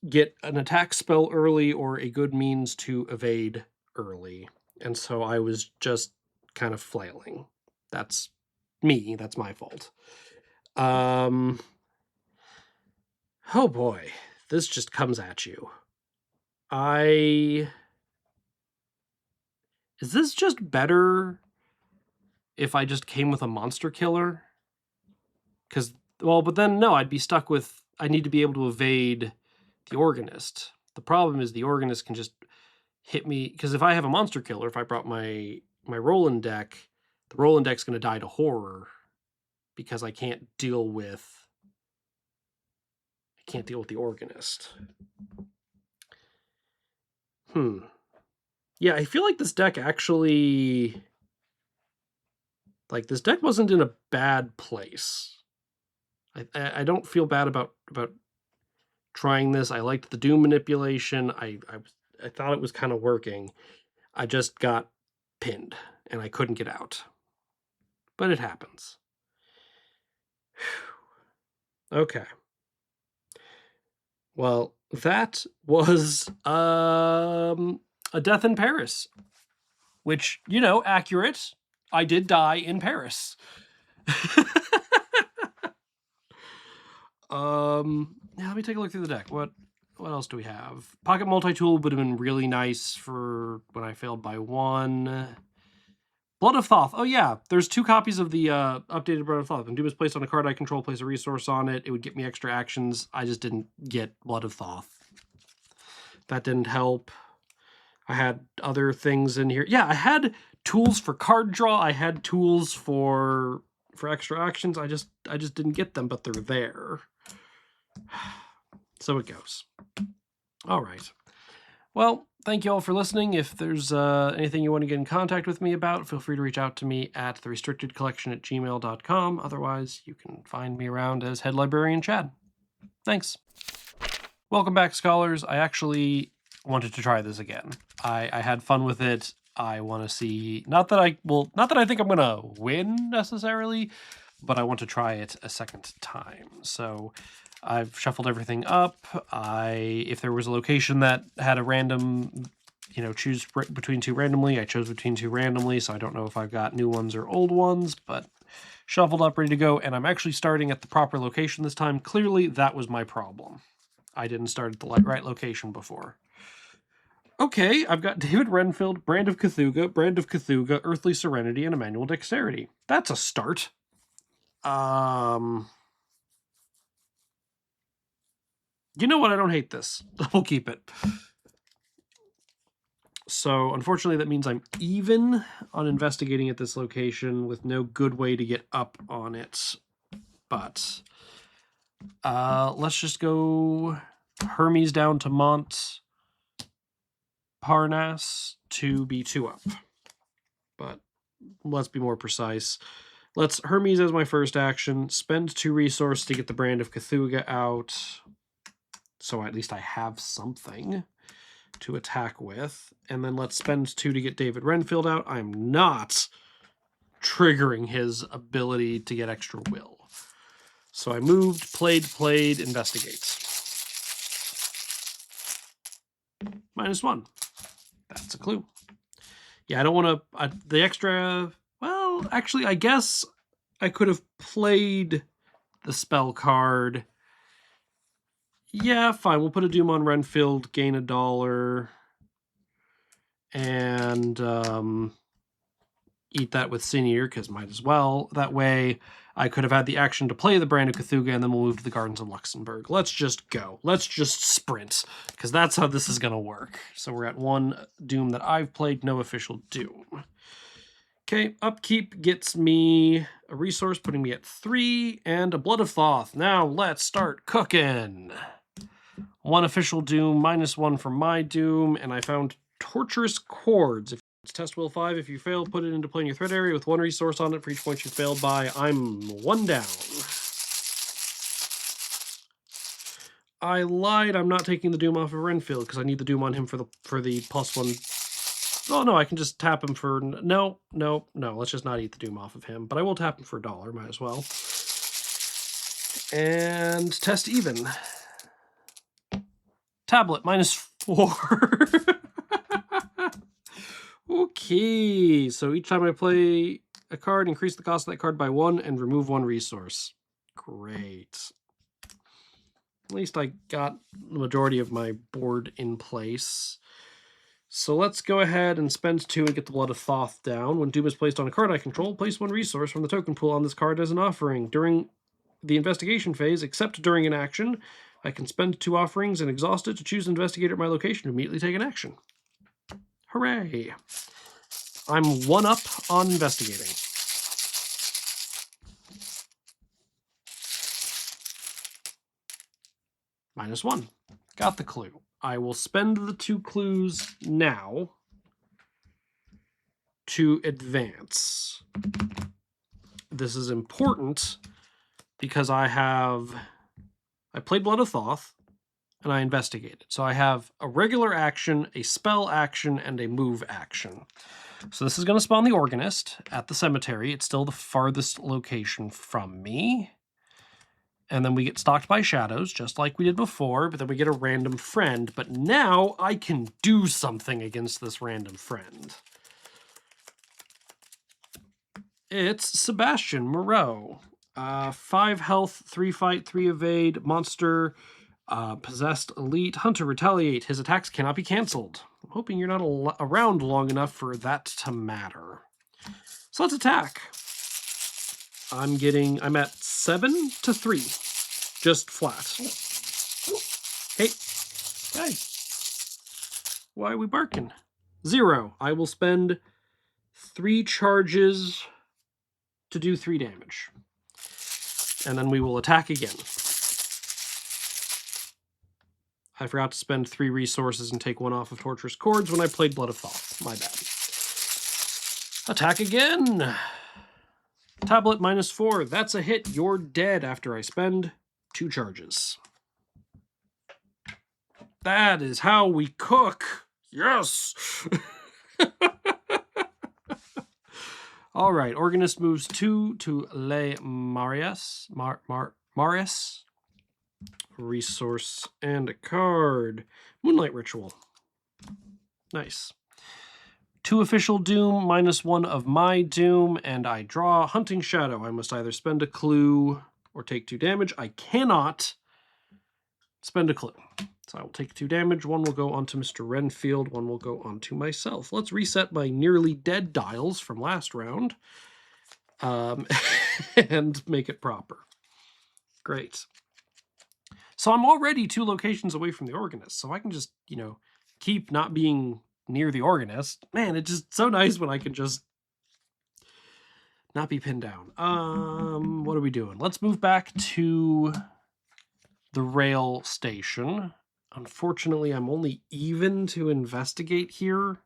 A: get an attack spell early or a good means to evade early. And so I was just kind of flailing. That's me. That's my fault. Oh boy, this just comes at you. Is this just better if I just came with a monster killer? Because, well, but then no, I'd be stuck with, I need to be able to evade the organist. The problem is the organist can just hit me, because if I have a monster killer, if I brought my Roland deck, the Roland deck's going to die to horror because I can't deal with the organist. Yeah, I feel like this deck actually, like, this deck wasn't in a bad place. I don't feel bad about trying this. I liked the Doom manipulation. I thought it was kind of working. I just got pinned and I couldn't get out. But it happens. Okay. Well, that was a death in Paris, which, you know, accurate. I did die in Paris. Yeah, let me take a look through the deck. What else do we have? Pocket multi-tool would have been really nice for when I failed by 1. Blood of Thoth. Oh yeah, there's 2 copies of the updated Blood of Thoth. When Doom is placed on a card I control, place a resource on it. It would get me extra actions. I just didn't get Blood of Thoth. That didn't help. I had other things in here. Yeah, I had tools for card draw. I had tools for extra actions. I just didn't get them, but they're there. So it goes. All right. Well, thank you all for listening. If there's anything you want to get in contact with me about, feel free to reach out to me at therestrictedcollection@gmail.com. Otherwise, you can find me around as Head Librarian Chad. Thanks. Welcome back, scholars. I actually wanted to try this again. I had fun with it. I want to see, not that I think I'm going to win necessarily, but I want to try it a second time. So I've shuffled everything up. If there was a location that had a random, you know, choose between 2 randomly, I chose between 2 randomly, so I don't know if I've got new ones or old ones, but shuffled up, ready to go, and I'm actually starting at the proper location this time. Clearly, that was my problem. I didn't start at the right location before. Okay, I've got David Renfield, Brand of Cthulhu, Earthly Serenity, and Emmanuel Dexterity. That's a start. You know what? I don't hate this. We'll keep it. So, unfortunately, that means I'm even on investigating at this location with no good way to get up on it. But let's just go Hermes down to Montparnasse to be 2 up. But let's be more precise. Let's Hermes as my first action, spend 2 resources to get the Brand of Cthulhu out, so at least I have something to attack with, and then let's spend 2 to get David Renfield out. I'm not triggering his ability to get extra will. So I moved, played, investigate. -1. That's a clue. Yeah, I don't want to... the extra... Well, actually, I guess I could have played the spell card. Yeah, fine. We'll put a Doom on Renfield, gain $1, and eat that with Sin Eater, because might as well. That way, I could have had the action to play the Brand of Cthulhu, and then we'll move to the Gardens of Luxembourg. Let's just go. Let's just sprint, because that's how this is going to work. So we're at 1 Doom that I've played, no official Doom. Okay, upkeep gets me a resource, putting me at 3, and a Blood of Thoth. Now let's start cooking. 1 official Doom, -1 for my Doom, and I found Torturous Chords. If it's test will 5, if you fail, put it into play in your threat area with 1 resource on it for each point you failed by. I'm 1 down. I lied. I'm not taking the Doom off of Renfield because I need the Doom on him for the +1. Oh, no, I can just tap him for... No. Let's just not eat the Doom off of him. But I will tap him for $1. Might as well. And test even. Tablet, -4. Okay, so each time I play a card, increase the cost of that card by 1 and remove 1 resource. Great. At least I got the majority of my board in place. So let's go ahead and spend 2 and get the Blood of Thoth down. When Doom is placed on a card I control, place 1 resource from the token pool on this card as an offering. During the investigation phase, except during an action, I can spend 2 offerings and exhaust it to choose an investigator at my location to immediately take an action. Hooray! I'm 1 up on investigating. -1. Got the clue. I will spend the 2 clues now to advance. This is important because I played Blood of Thoth and I investigated. So I have a regular action, a spell action, and a move action. So this is going to spawn the Organist at the cemetery. It's still the farthest location from me. And then we get stalked by shadows, just like we did before, but then we get a random friend. But now I can do something against this random friend. It's Sebastian Moreau. 5 health, 3 fight, 3 evade, monster, possessed elite, hunter, retaliate. His attacks cannot be canceled. I'm hoping you're not around long enough for that to matter. So let's attack. I'm at 7 to 3. Just flat. Hey. Hey. Why are we barking? 0. I will spend 3 charges to do 3 damage. And then we will attack again. I forgot to spend 3 resources and take 1 off of Torturous Chords when I played Blood of Thoth. My bad. Attack again! Tablet -4. That's a hit. You're dead after I spend 2 charges. That is how we cook! Yes! All right, Organist moves 2 to Le Marius. Marius. Resource and a card. Moonlight Ritual. Nice. 2 official doom, -1 of my doom, and I draw Hunting Shadow. I must either spend a clue or take 2 damage. I cannot spend a clue. So I will take 2 damage. 1 will go onto Mr. Renfield. 1 will go onto myself. Let's reset my nearly dead dials from last round and make it proper. Great. So I'm already 2 locations away from the Organist, so I can just, keep not being near the Organist. Man, it's just so nice when I can just not be pinned down. What are we doing? Let's move back to the rail station. Unfortunately, I'm only even to investigate here,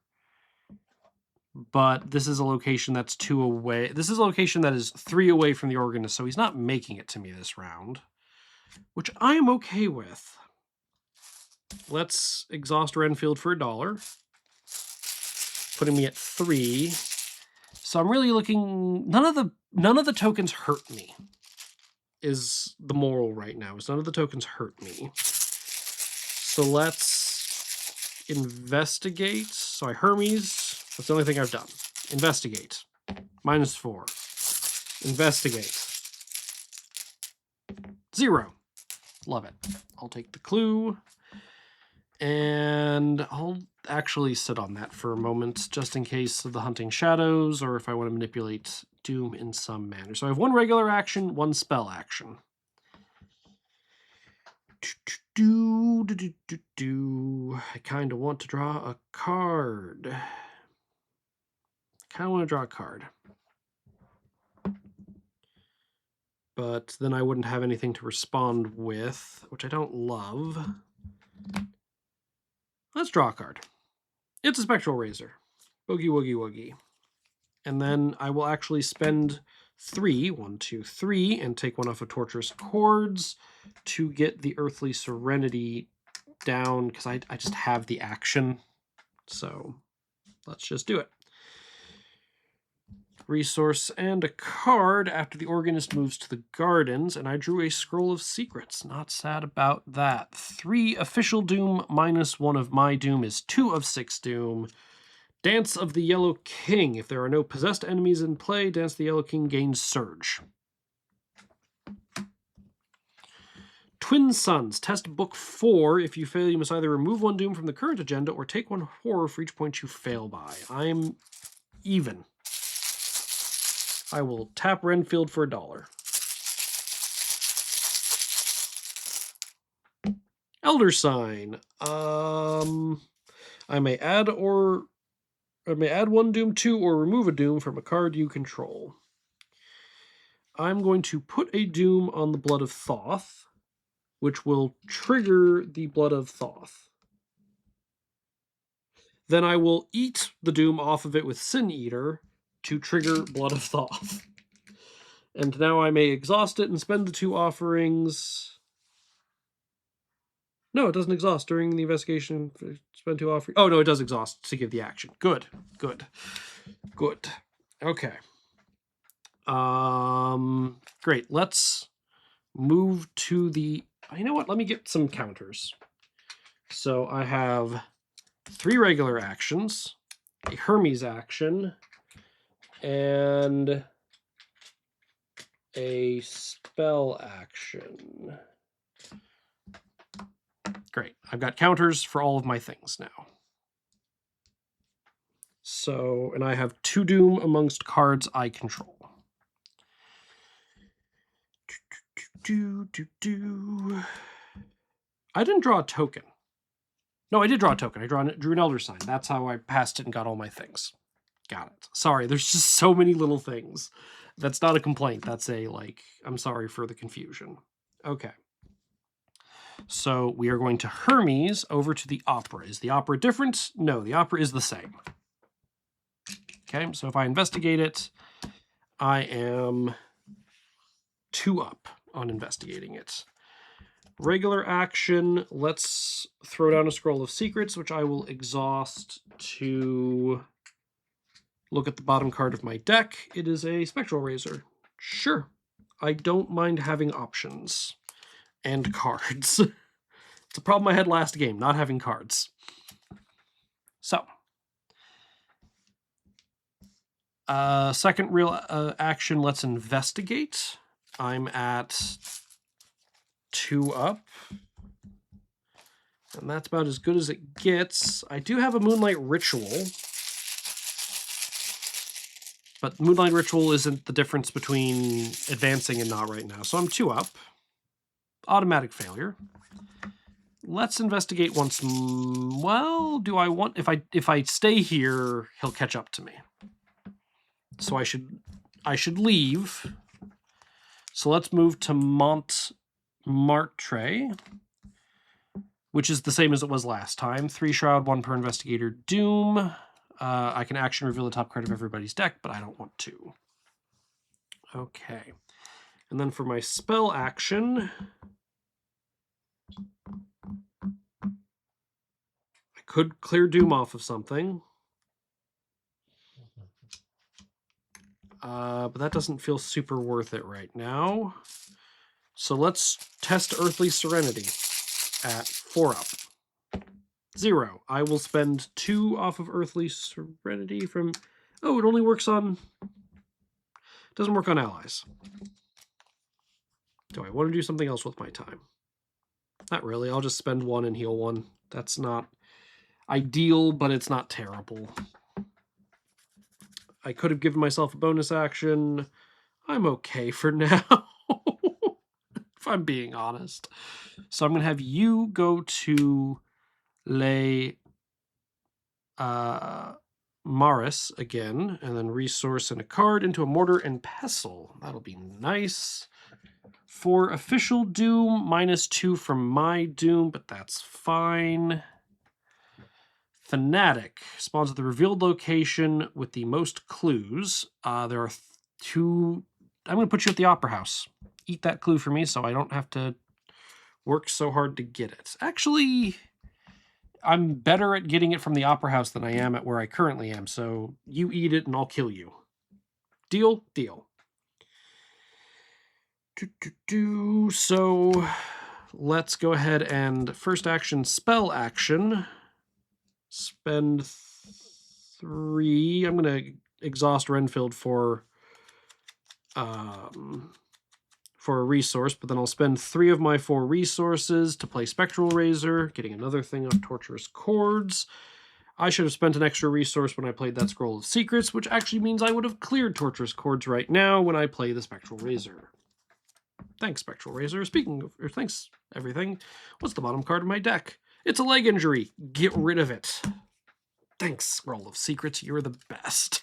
A: but this is a location that's 2 away. This is a location that is 3 away from the Organist, so he's not making it to me this round, which I am okay with. Let's exhaust Renfield for $1, putting me at 3. So I'm really looking. None of the tokens hurt me. Is the moral right now? Is none of the tokens hurt me? So let's investigate. So I Hermes. That's the only thing I've done. Investigate. -4. Investigate. 0. Love it. I'll take the clue. And I'll actually sit on that for a moment, just in case of the Hunting Shadows, or if I want to manipulate Doom in some manner. So I have 1 regular action, 1 spell action. I kind of want to draw a card. But then I wouldn't have anything to respond with, which I don't love. Let's draw a card. It's a Spectral Razor. Boogie, woogie, woogie. And then I will actually spend 3, 1, 2, 3, and take 1 off of Torturous Chords to get the Earthly Serenity down, because I just have the action. So let's just do it. resource and a card after the organist moves to the gardens, and I drew a scroll of secrets. Not sad about that. 3 official doom minus 1 of my doom is 2 of 6 doom. Dance of the Yellow King. If there are no possessed enemies in play, Dance of the Yellow King gains Surge. Twin Sons. Test book 4. If you fail, you must either remove 1 doom from the current agenda or take 1 horror for each point you fail by. I'm even. I will tap Renfield for $1. Elder Sign. I may add 1 doom to or remove a doom from a card you control. I'm going to put a doom on the Blood of Thoth, which will trigger the Blood of Thoth. Then I will eat the doom off of it with Sin Eater to trigger Blood of Thoth. And now I may exhaust it and spend the 2 offerings. No, it doesn't exhaust during the investigation. Spend 2 offerings. Oh, no, it does exhaust to give the action. Good, good, good. Okay. Great. Let's move to the... You know what? Let me get some counters. So I have 3 regular actions, a Hermes action, and a spell action. Great. I've got counters for all of my things now. So, and I have 2 doom amongst cards I control. I didn't draw a token. No, I did draw a token. I drew an Elder Sign. That's how I passed it and got all my things. Got it. Sorry, there's just so many little things. That's not a complaint. That's a, like, I'm sorry for the confusion. Okay. So we are going to Hermes over to the Opera. Is the Opera different? No, the Opera is the same. Okay, so if I investigate it, I am 2 up on investigating it. Regular action, let's throw down a Scroll of Secrets, which I will exhaust to look at the bottom card of my deck. It is a Spectral Razor. Sure, I don't mind having options and cards. It's a problem I had last game, not having cards. So, second real action, let's investigate. I'm at 2 up. And that's about as good as it gets. I do have a Moonlight Ritual. But Moonlight Ritual isn't the difference between advancing and not right now. So I'm 2 up. Automatic failure. Let's investigate once. Well, do I want... If I stay here, he'll catch up to me. So I should leave. So let's move to Montmartre, which is the same as it was last time. 3 Shroud, 1 per Investigator Doom. I can action reveal the top card of everybody's deck, but I don't want to. Okay. And then for my spell action, I could clear Doom off of something. But that doesn't feel super worth it right now. So let's test Earthly Serenity at 4 up. 0. I will spend 2 off of Earthly Serenity from... Oh, it only works on... Doesn't work on allies. Do I want to do something else with my time? Not really. I'll just spend 1 and heal 1. That's not ideal, but it's not terrible. I could have given myself a bonus action. I'm okay for now, if I'm being honest. So I'm going to have you go to Les Maris again, and then resource and a card into a Mortar and Pestle. That'll be nice. For official Doom, -2 from my Doom, but that's fine. Fanatic spawns at the revealed location with the most clues. There are 2... I'm going to put you at the Opera House. Eat that clue for me so I don't have to work so hard to get it. Actually, I'm better at getting it from the Opera House than I am at where I currently am, so you eat it and I'll kill you. Deal? Deal. So let's go ahead and first action, spell action. Spend 3. I'm going to exhaust Renfield for a resource, but then I'll spend 3 of my 4 resources to play Spectral Razor, getting another thing of Torturous Chords. I should have spent an extra resource when I played that Scroll of Secrets, which actually means I would have cleared Torturous Chords right now when I play the Spectral Razor. Thanks, Spectral Razor. Thanks, everything. What's the bottom card of my deck? It's a leg injury. Get rid of it. Thanks, Scroll of Secrets. You're the best.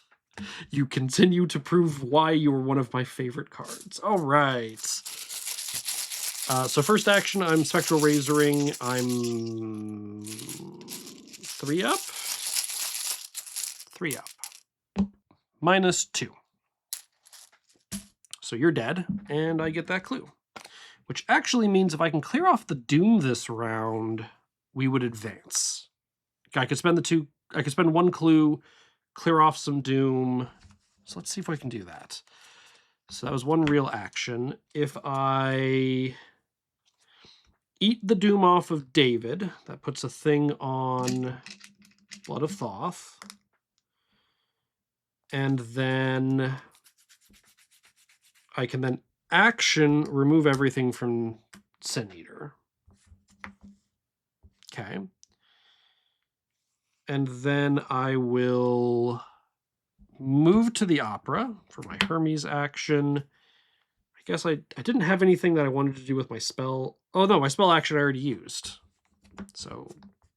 A: You continue to prove why you were one of my favorite cards. All right. So first action, I'm Spectral Razoring. I'm 3 up. 3 up. -2. So you're dead, and I get that clue. Which actually means if I can clear off the Doom this round, we would advance. I could spend I could spend 1 clue, clear off some Doom. So let's see if I can do that. So that was 1 real action. If I eat the Doom off of David, that puts a thing on Blood of Thoth. And then I can then action remove everything from Sin Eater. Okay. And then I will move to the Opera for my Hermes action. I guess I didn't have anything that I wanted to do with my spell. Oh no, my spell action I already used. So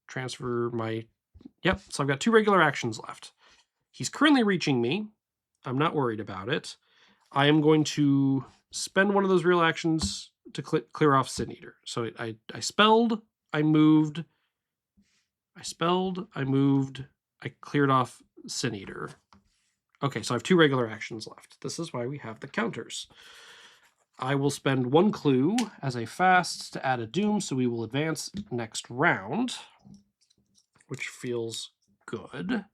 A: transfer my... Yep, so I've got 2 regular actions left. He's currently reaching me. I'm not worried about it. I am going to spend one of those real actions to clear off Sin Eater. So I spelled, I moved, I spelled, I moved, I cleared off Sin Eater. Okay, so I have 2 regular actions left. This is why we have the counters. I will spend 1 clue as a fast to add a Doom, so we will advance next round, which feels good.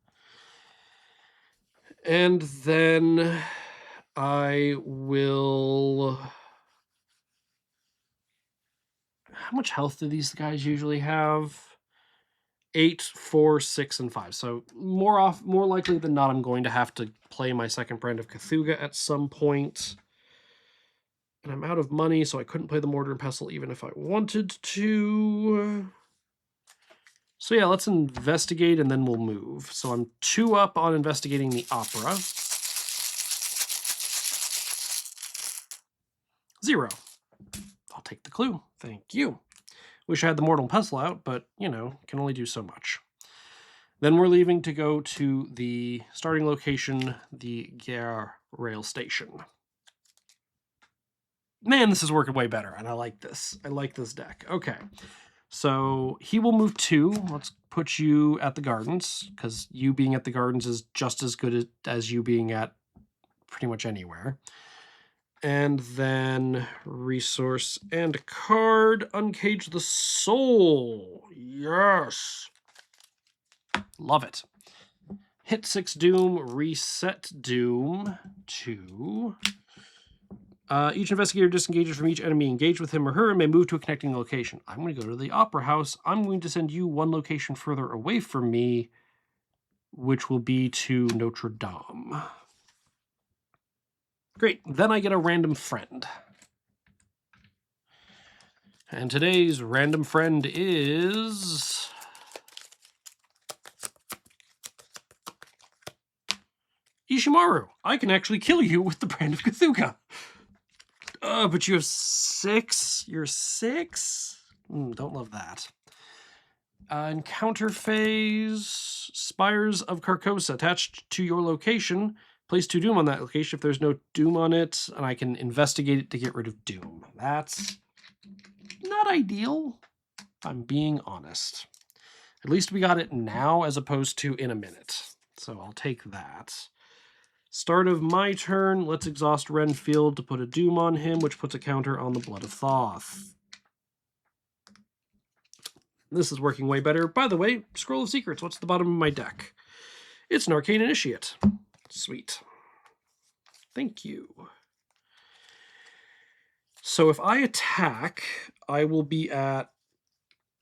A: And then I will... How much health do these guys usually have? 8, 4, 6, and 5. So more likely than not, I'm going to have to play my second Brand of Cthulhu at some point. And I'm out of money, so I couldn't play the Mortar and Pestle even if I wanted to. So yeah, let's investigate and then we'll move. So I'm 2 up on investigating the Opera. 0. I'll take the clue. Thank you. Wish I had the Mortal and Pestle out, but, you know, can only do so much. Then we're leaving to go to the starting location, the Gare Rail Station. Man, this is working way better, and I like this. I like this deck. Okay. So he will move 2. Let's put you at the Gardens, because you being at the Gardens is just as good as you being at pretty much anywhere. And then resource and card, Uncage the Soul. Yes. Love it. Hit 6 Doom, reset Doom to... each investigator disengages from each enemy engaged with him or her and may move to a connecting location. I'm going to go to the Opera House. I'm going to send you 1 location further away from me, which will be to Notre Dame. Great. Then I get a random friend. And today's random friend is... Ishimaru. I can actually kill you with the Brand of Cthulhu. But you have 6? You're 6? Don't love that. Encounter phase. Spires of Carcosa attached to your location. Place 2 Doom on that location if there's no Doom on it, and I can investigate it to get rid of Doom. That's not ideal, if I'm being honest. At least we got it now as opposed to in a minute. So I'll take that. Start of my turn, let's exhaust Renfield to put a Doom on him, which puts a counter on the Blood of Thoth. This is working way better. By the way, Scroll of Secrets, what's at the bottom of my deck? It's an Arcane Initiate. Sweet. Thank you. So if I attack, I will be at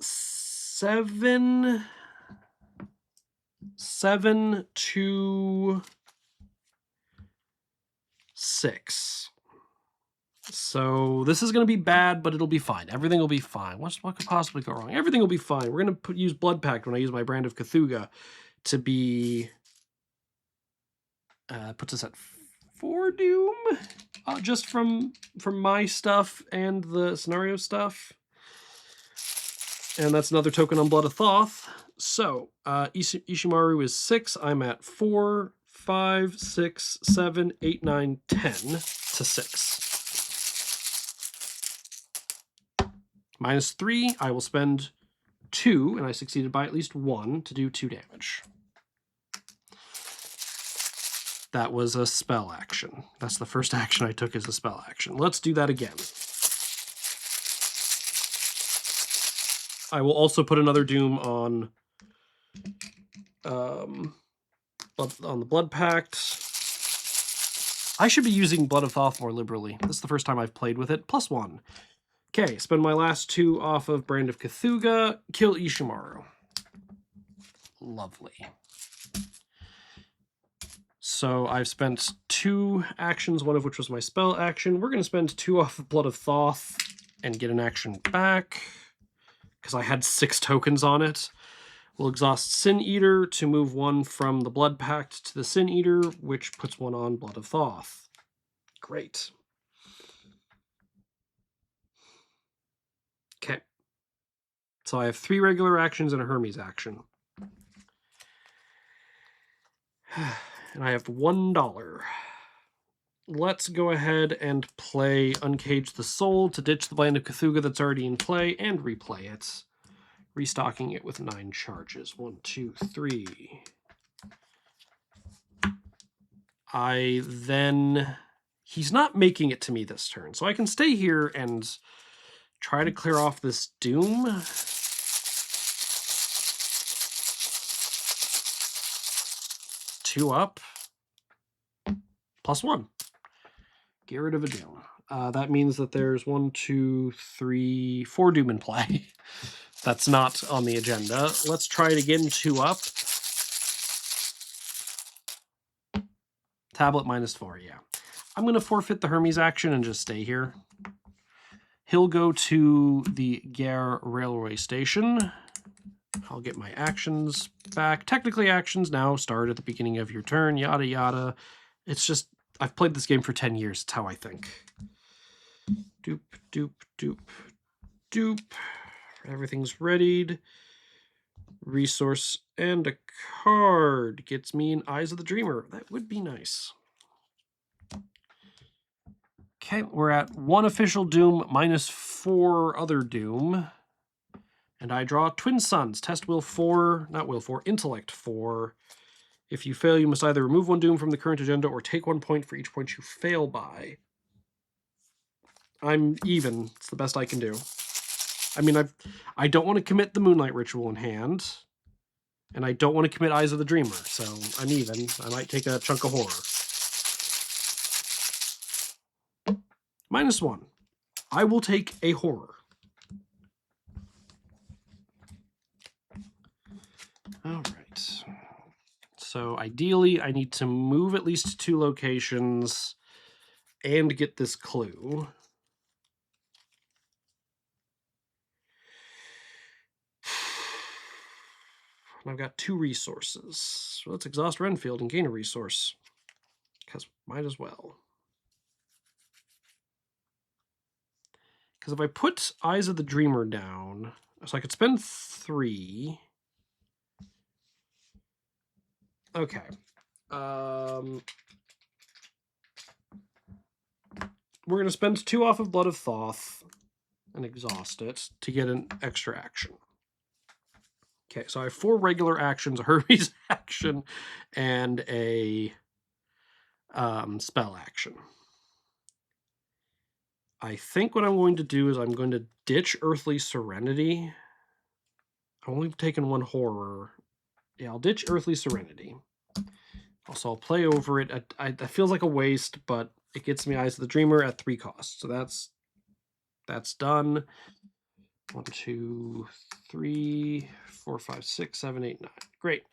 A: 7 to 6. So this is going to be bad, but it'll be fine. Everything will be fine. What could possibly go wrong? Everything will be fine. We're going to use Blood Pact when I use my Brand of Cthulhu to be... puts us at 4 Doom, just from my stuff and the scenario stuff. And that's another token on Blood of Thoth. So Ishimaru is 6. I'm at 4, 5, 6, 7, 8, 9, 10 to 6. -3, I will spend 2, and I succeeded by at least 1 to do 2 damage. That was a spell action. That's the first action I took as a spell action. Let's do that again. I will also put another Doom on the Blood Pact. I should be using Blood of Thoth more liberally. This is the first time I've played with it. +1. Okay, spend my last 2 off of Brand of Cthulhu. Kill Ishimaru. Lovely. So I've spent 2 actions, one of which was my spell action. We're going to spend 2 off of Blood of Thoth and get an action back, because I had 6 tokens on it. We'll exhaust Sin Eater to move 1 from the Blood Pact to the Sin Eater, which puts 1 on Blood of Thoth. Great. Okay. So I have 3 regular actions and a Hermes action. And I have $1. Let's go ahead and play Uncage the Soul to ditch the Brand of Cthulhu that's already in play and replay it. Restocking it with 9 charges. 1, 2, 3. I then... He's not making it to me this turn, so I can stay here and try to clear off this Doom. Two up. +1. Get rid of a Doom. That means that there's 1, 2, 3, 4 Doom in play. That's not on the agenda. Let's try it again. 2 up. Tablet -4, yeah. I'm going to forfeit the Hermes action and just stay here. He'll go to the Gare Railway Station. I'll get my actions back. Technically, actions now start at the beginning of your turn, yada yada. It's just, I've played this game for 10 years. It's how I think. Doop, doop, doop, doop. Everything's readied. Resource and a card gets me an Eyes of the Dreamer. That would be nice. Okay, we're at 1 official Doom -4 other Doom. And I draw Twin Suns. Test will 4, not will 4, intellect 4. If you fail, you must either remove 1 Doom from the current agenda or take 1 point for each point you fail by. I'm even. It's the best I can do. I mean, I don't want to commit the Moonlight Ritual in hand. And I don't want to commit Eyes of the Dreamer. So I'm even. I might take a chunk of horror. -1. I will take a horror. All right. So ideally, I need to move at least 2 locations and get this clue. And I've got 2 resources. So let's exhaust Renfield and gain a resource, because might as well. Because if I put Eyes of the Dreamer down, so I could spend 3... Okay. We're going to spend 2 off of Blood of Thoth and exhaust it to get an extra action. Okay, so I have 4 regular actions, a Hermes action, and a spell action. I think what I'm going to do is I'm going to ditch Earthly Serenity. I've only taken 1 horror. Yeah, I'll ditch Earthly Serenity. Also, I'll play over it. It feels like a waste, but it gets me Eyes of the Dreamer at 3 costs. So that's done. 1, 2, 3, 4, 5, 6, 7, 8, 9. Great.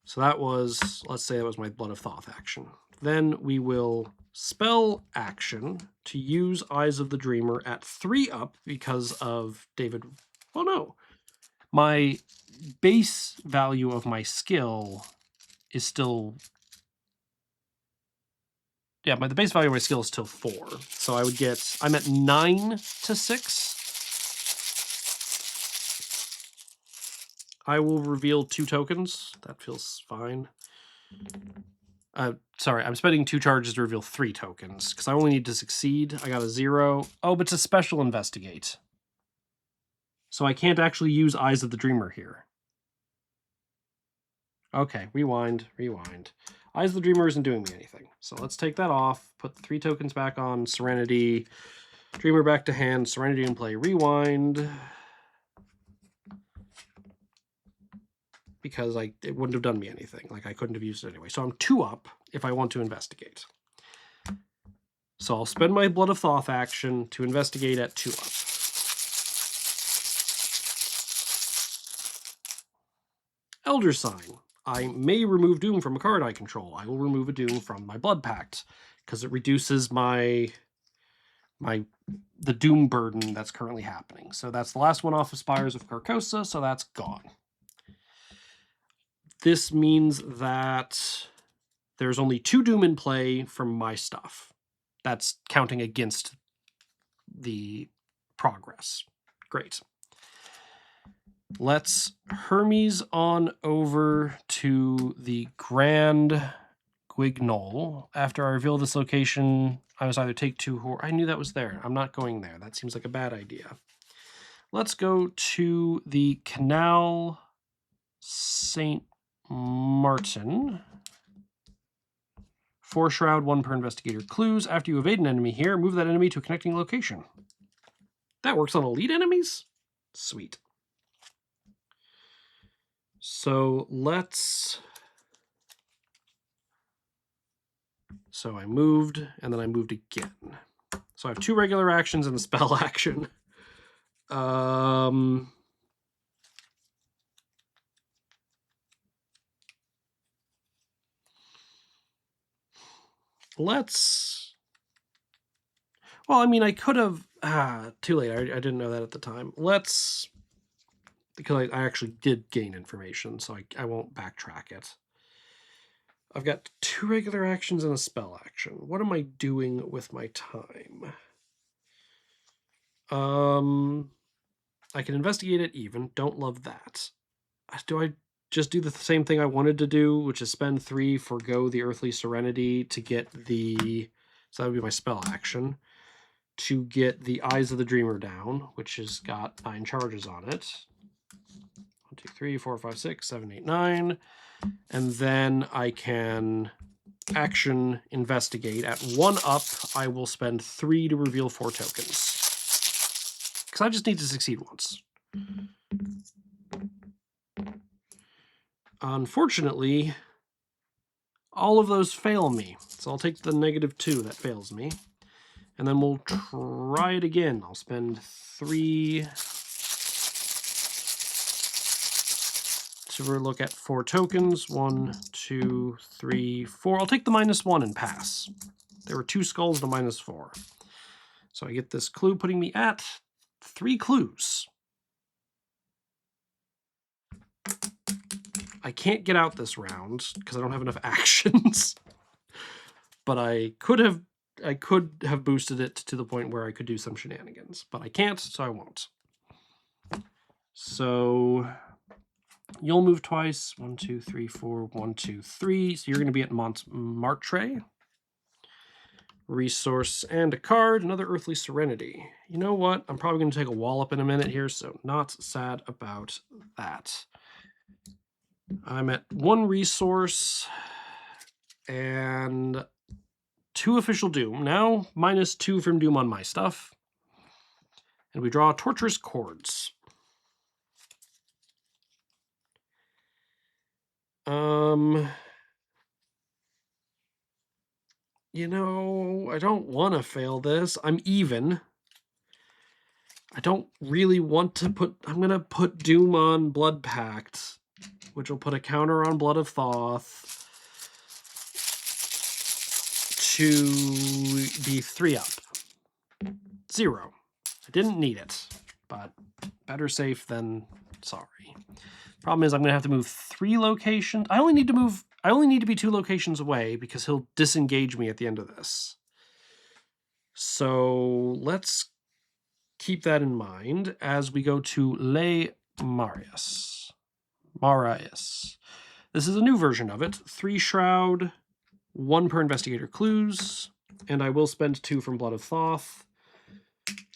A: So that was, let's say that was my Blood of Thoth action. Then we will spell action to use Eyes of the Dreamer at 3 up because of David. Well, no. My base value of my skill is still... Yeah, the base value of my skill is still 4. So I would get... I'm at 9 to 6. I will reveal 2 tokens. That feels fine. Sorry, I'm spending 2 charges to reveal 3 tokens, because I only need to succeed. I got a 0. Oh, but it's a special investigate. So I can't actually use Eyes of the Dreamer here. Okay, rewind. Eyes of the Dreamer isn't doing me anything. So let's take that off, put the 3 tokens back on, Serenity, Dreamer back to hand, Serenity in play, rewind. Because it wouldn't have done me anything. Like, I couldn't have used it anyway. So I'm 2 up if I want to investigate. So I'll spend my Blood of Thoth action to investigate at 2 up. Elder Sign. I may remove Doom from a card I control. I will remove a Doom from my Blood Pact, because it reduces the Doom burden that's currently happening. So that's the last one off of Spires of Carcosa, so that's gone. This means that there's only 2 Doom in play from my stuff. That's counting against the progress. Great. Let's Hermes on over to the Grand Guignol. After I reveal this location, I must either take 2 I knew that was there. I'm not going there. That seems like a bad idea. Let's go to the Canal St. Martin. 4 Shroud, 1 per investigator. Clues. After you evade an enemy here, move that enemy to a connecting location. That works on elite enemies? Sweet. So let's... So I moved, and then I moved again. So I have 2 regular actions and a spell action. Let's... Well, I mean, I could have... too late. I didn't know that at the time. Let's... Because I actually did gain information, so I won't backtrack it. I've got 2 regular actions and a spell action. What am I doing with my time? I can investigate it even. Don't love that. Do I just do the same thing I wanted to do, which is spend 3, forgo the Earthly Serenity to get the... So that would be my spell action. To get the Eyes of the Dreamer down, which has got 9 charges on it. 1, 2, 3, 4, 5, 6, 7, 8, 9. And then I can action investigate. At 1 up, I will spend 3 to reveal 4 tokens. Because I just need to succeed once. Unfortunately, all of those fail me. So I'll take the -2 that fails me. And then we'll try it again. I'll spend 3 to look at 4 tokens. 1, 2, 3, 4. I'll take the -1 and pass. There were 2 skulls to -4. So I get this clue putting me at 3 clues. I can't get out this round because I don't have enough actions. But I could have boosted it to the point where I could do some shenanigans. But I can't, so I won't. So you'll move twice. 1, 2, 3, 4. 1, 2, 3. So you're going to be at Montmartre. Resource and a card. Another Earthly Serenity. You know what? I'm probably going to take a wallop in a minute here, so not sad about that. I'm at 1 resource and 2 official Doom. Now -2 from Doom on my stuff. And we draw Torturous Chords. You know, I don't want to fail this. I'm even. I don't really want to put... I'm going to put Doom on Blood Pact, which will put a counter on Blood of Thoth to be 3 up. 0. I didn't need it, but better safe than sorry. Problem is I'm going to have to move 3 locations. I only need to be 2 locations away because he'll disengage me at the end of this. So let's keep that in mind as we go to Le Marius. This is a new version of it. 3 Shroud, 1 per investigator clues, and I will spend 2 from Blood of Thoth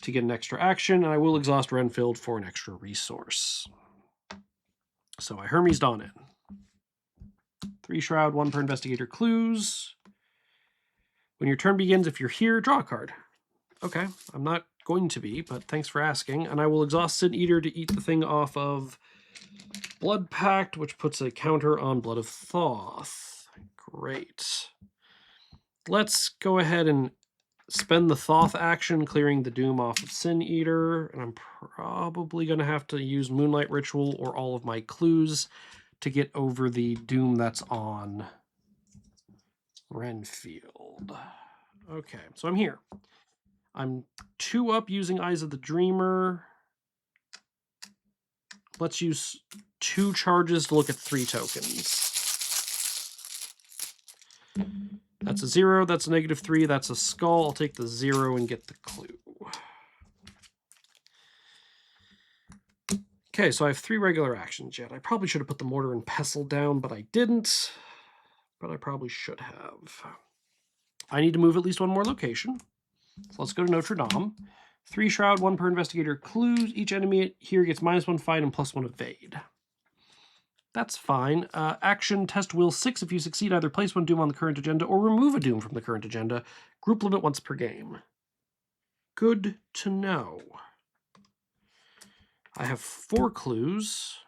A: to get an extra action, and I will exhaust Renfield for an extra resource. So I Hermes Dawn in. 3 Shroud, 1 per investigator clues. When your turn begins, if you're here, draw a card. Okay, I'm not going to be, but thanks for asking. And I will exhaust Sin Eater to eat the thing off of Blood Pact, which puts a counter on Blood of Thoth. Great. Let's go ahead and spend the Thoth action, clearing the Doom off of Sin Eater. And I'm probably going to have to use Moonlight Ritual or all of my clues to get over the Doom that's on Renfield. Okay, so I'm here. I'm 2 up using Eyes of the Dreamer. Let's use 2 charges to look at 3 tokens. That's a 0, that's a -3, that's a skull. I'll take the 0 and get the clue. Okay, so I have 3 regular actions yet. I probably should have put the Mortar and Pestle down, but I didn't. But I probably should have. I need to move at least 1 more location. So let's go to Notre Dame. 3 Shroud, 1 per investigator clues. Each enemy here gets -1 fight and +1 evade. That's fine. Action, test will 6. If you succeed, either place 1 Doom on the current agenda or remove a Doom from the current agenda. Group limit once per game. Good to know. I have 4 clues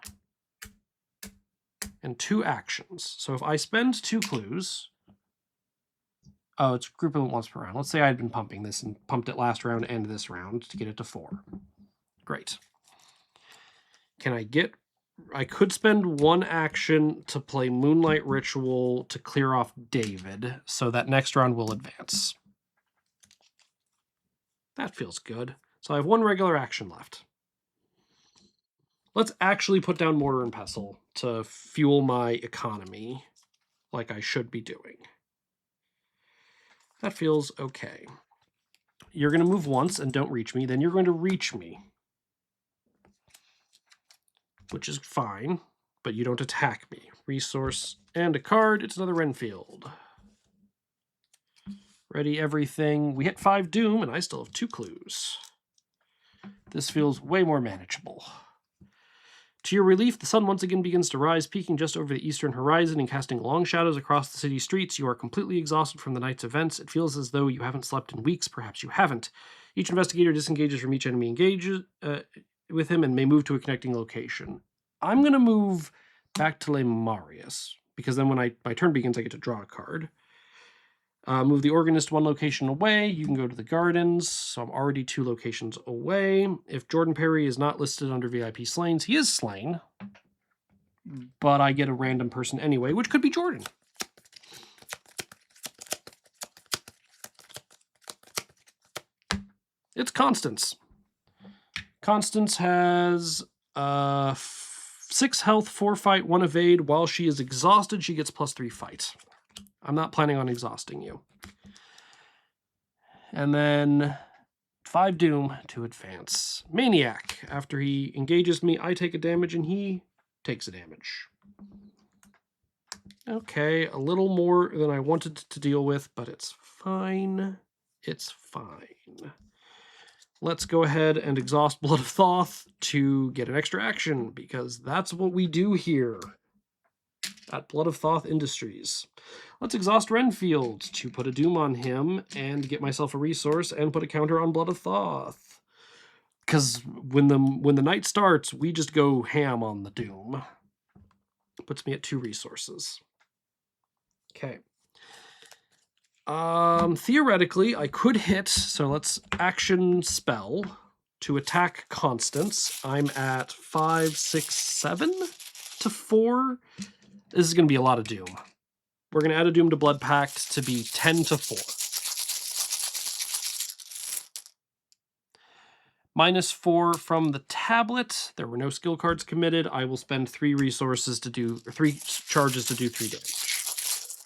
A: and 2 actions. So if I spend 2 clues... Oh, it's group limit once per round. Let's say I had been pumping this and pumped it last round and this round to get it to 4. Great. Can I get... I could spend 1 action to play Moonlight Ritual to clear off David, so that next round will advance. That feels good. So I have 1 regular action left. Let's actually put down Mortar and Pestle to fuel my economy like I should be doing. That feels okay. You're going to move once and don't reach me, then you're going to reach me. Which is fine, but you don't attack me. Resource and a card. It's another Renfield. Ready everything. We hit 5 Doom, and I still have 2 clues. This feels way more manageable. To your relief, the sun once again begins to rise, peaking just over the eastern horizon and casting long shadows across the city streets. You are completely exhausted from the night's events. It feels as though you haven't slept in weeks. Perhaps you haven't. Each investigator disengages from each enemy engages with him and may move to a connecting location. I'm going to move back to Le Marius, because then when my turn begins, I get to draw a card. Move the Organist 1 location away. You can go to the Gardens, so I'm already 2 locations away. If Jordan Perry is not listed under VIP Slains, he is slain, but I get a random person anyway, which could be Jordan. It's Constance. Constance has 6 health, 4 fight, 1 evade. While she is exhausted, she gets +3 fight. I'm not planning on exhausting you. And then 5 Doom to advance. Maniac. After he engages me, I take a damage and he takes a damage. Okay, a little more than I wanted to deal with, but it's fine. It's fine. Let's go ahead and exhaust Blood of Thoth to get an extra action, because that's what we do here at Blood of Thoth Industries. Let's exhaust Renfield to put a Doom on him and get myself a resource and put a counter on Blood of Thoth. Because when the night starts, we just go ham on the Doom. Puts me at 2 resources. Okay. Theoretically, I could hit, so let's action spell to attack Constance. I'm at 5, 6, 7 to 4. This is going to be a lot of Doom. We're going to add a Doom to Blood Pact to be 10 to 4. -4 from the tablet. There were no skill cards committed. I will spend 3 resources to do, or 3 charges to do 3 damage.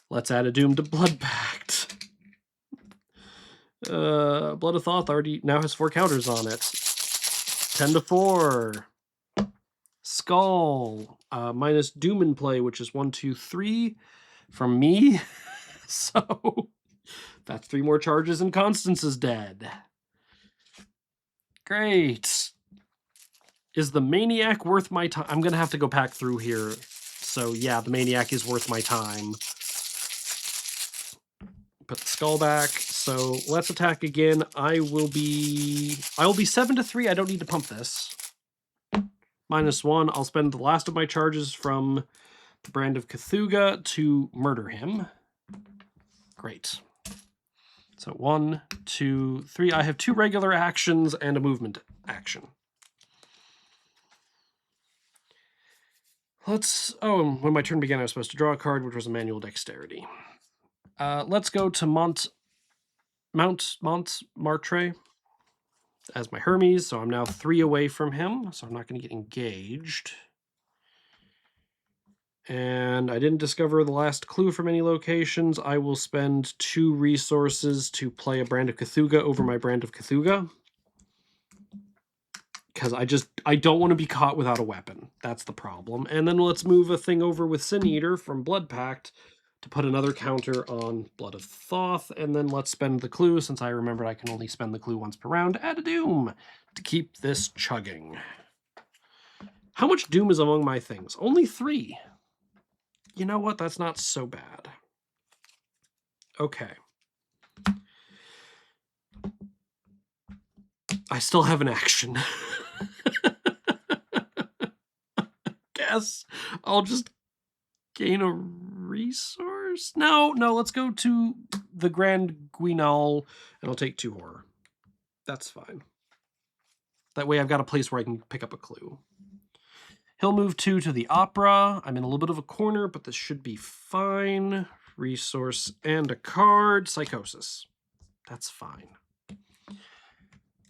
A: Let's add a Doom to Blood Pact. Blood of Thoth already now has 4 counters on it. 10 to 4. Skull. Minus Doom in play, which is 1, 2, 3 from me. So that's 3 more charges and Constance is dead. Great. Is the Maniac worth my time? I'm going to have to go pack through here. So yeah, the Maniac is worth my time. Put the skull back. So let's attack again. I will be 7 to 3. I don't need to pump this. -1. I'll spend the last of my charges from the Brand of Cthulhu to murder him. Great. So 1, 2, 3. I have 2 regular actions and a movement action. When my turn began, I was supposed to draw a card, which was a manual dexterity. Let's go to Montmartre as my Hermes, so I'm now 3 away from him, so I'm not going to get engaged. And I didn't discover the last clue from any locations. I will spend 2 resources to play a Brand of Cthulhu over my Brand of Cthulhu. Because I don't want to be caught without a weapon. That's the problem. And then let's move a thing over with Sin Eater from Blood Pact to put another counter on Blood of Thoth. And then let's spend the clue, since I remembered I can only spend the clue once per round, add a Doom to keep this chugging. How much Doom is among my things? Only 3. You know what? That's not so bad. Okay. I still have an action. Guess I'll just gain a resource? No, let's go to the Grand Guignol, and I'll take 2 horror. That's fine. That way I've got a place where I can pick up a clue. He'll move 2 to the Opera. I'm in a little bit of a corner, but this should be fine. Resource and a card. Psychosis. That's fine.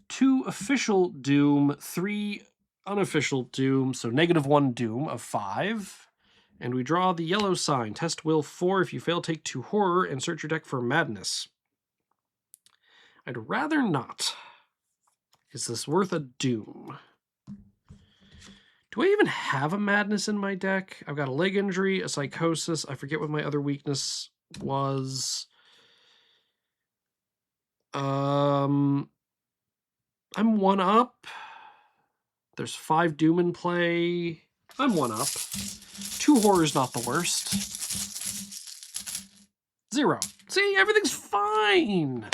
A: 2 official Doom, 3 unofficial Doom, so -1 Doom of 5. And we draw the yellow sign. Test will 4. If you fail, take 2 horror and search your deck for madness. I'd rather not. Is this worth a Doom? Do I even have a madness in my deck? I've got a leg injury, a psychosis. I forget what my other weakness was. I'm 1 up. There's 5 Doom in play. I'm 1 up. 2 horror's not the worst. 0. See, everything's fine.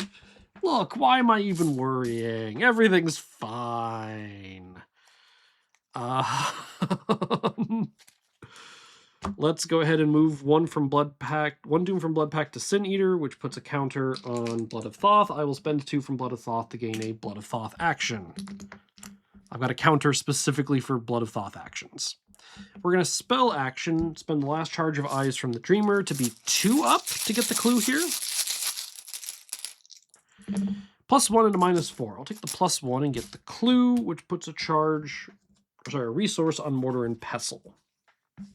A: Look, why am I even worrying? Everything's fine. Let's go ahead and move 1 from Blood Pact, 1 Doom from Blood Pact to Sin Eater, which puts a counter on Blood of Thoth. I will spend 2 from Blood of Thoth to gain a Blood of Thoth action. I've got a counter specifically for Blood of Thoth actions. We're going to spell action, spend the last charge of Eyes from the Dreamer to be 2 up to get the clue here. +1 into -4. I'll take the +1 and get the clue, which puts a resource on Mortar and Pestle.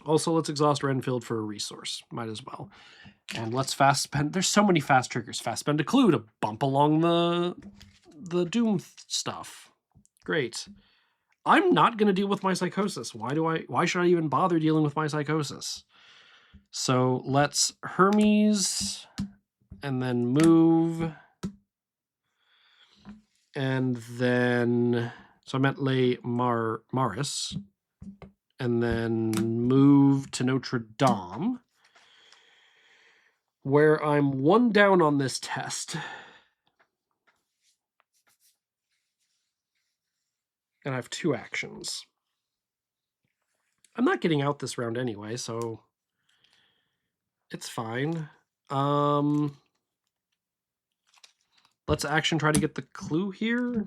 A: Also, let's exhaust Renfield for a resource. Might as well. And let's fast spend. There's so many fast triggers. Fast spend a clue to bump along the Doom stuff. Great. I'm not going to deal with my psychosis. Why should I even bother dealing with my psychosis? So let's Hermes and then move. And then, so I'm at Les Maris. And then move to Notre Dame, where I'm 1 down on this test. And I have 2 actions. I'm not getting out this round anyway, so it's fine. Let's action try to get the clue here.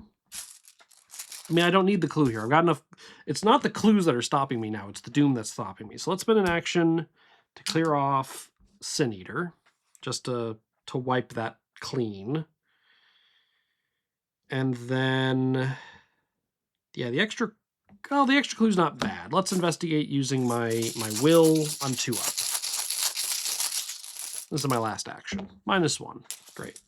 A: I mean, I don't need the clue here. I've got enough. It's not the clues that are stopping me now. It's the doom that's stopping me. So let's spend an action to clear off Sin Eater, just to wipe that clean. And then, yeah, the extra clue's not bad. Let's investigate using my will. I'm 2 up. This is my last action. -1. Great.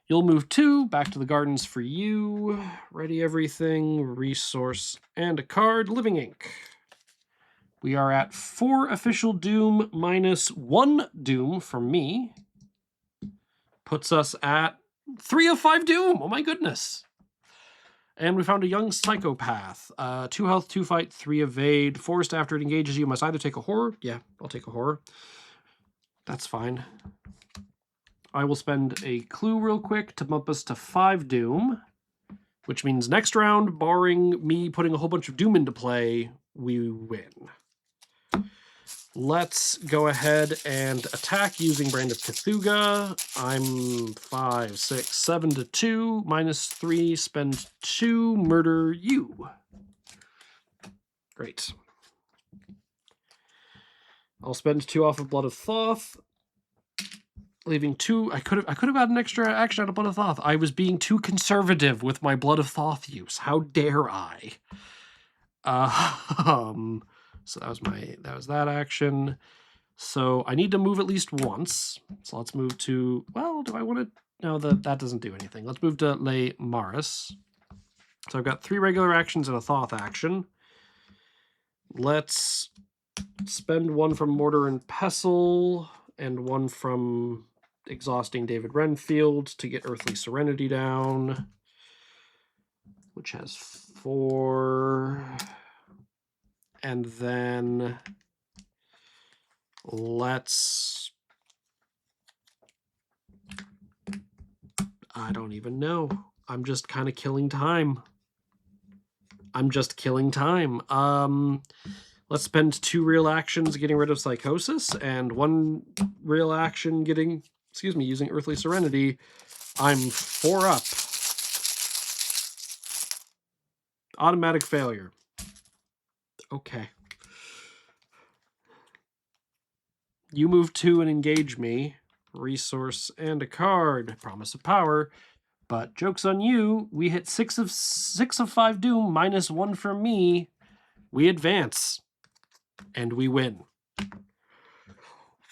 A: You'll move 2, back to the gardens for you. Ready everything, resource, and a card, Living Ink. We are at 4 official doom -1 doom from me. Puts us at 3 of 5 doom, oh my goodness. And we found a young psychopath. 2 health, 2 fight, 3 evade. Forced after it engages you, must either take a horror. Yeah, I'll take a horror. That's fine. I will spend a clue real quick to bump us to 5 doom, which means next round, barring me putting a whole bunch of doom into play, we win. Let's go ahead and attack using Brand of Cthulhu. I'm 5, 6, 7 to 2, -3, spend 2, murder you. Great. I'll spend 2 off of Blood of Thoth, leaving 2. I could have had an extra action out of Blood of Thoth. I was being too conservative with my Blood of Thoth use. How dare I? So that was that action. So I need to move at least once. So let's move to, well, do I want to? No, that doesn't do anything. Let's move to Le Maris. So I've got 3 regular actions and a Thoth action. Let's spend 1 from Mortar and Pestle and 1 from Exhausting David Renfield to get Earthly Serenity down, which has 4. And then let's, I don't even know. I'm just kind of killing time. Let's spend 2 real actions getting rid of Psychosis and 1 real action using Earthly Serenity. I'm 4 up. Automatic failure. Okay. You move 2 and engage me. Resource and a card. Promise of Power. But joke's on you. We hit 6 of 5 doom, -1 from me. We advance. And we win.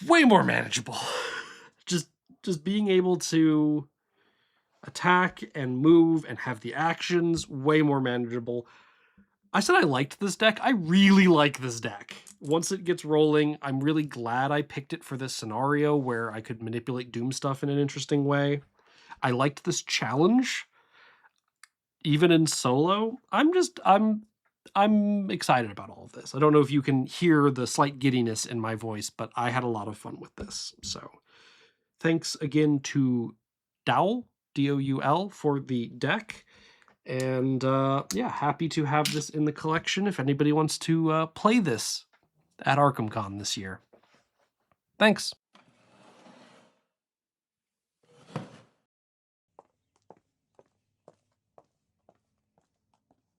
A: Way more manageable. Just being able to attack and move and have the actions, way more manageable. I said I liked this deck. I really like this deck. Once it gets rolling, I'm really glad I picked it for this scenario where I could manipulate Doom stuff in an interesting way. I liked this challenge. Even in solo, I'm excited about all of this. I don't know if you can hear the slight giddiness in my voice, but I had a lot of fun with this. So thanks again to Dowl, D-O-U-L, for the deck. And yeah, happy to have this in the collection if anybody wants to play this at ArkhamCon this year. Thanks.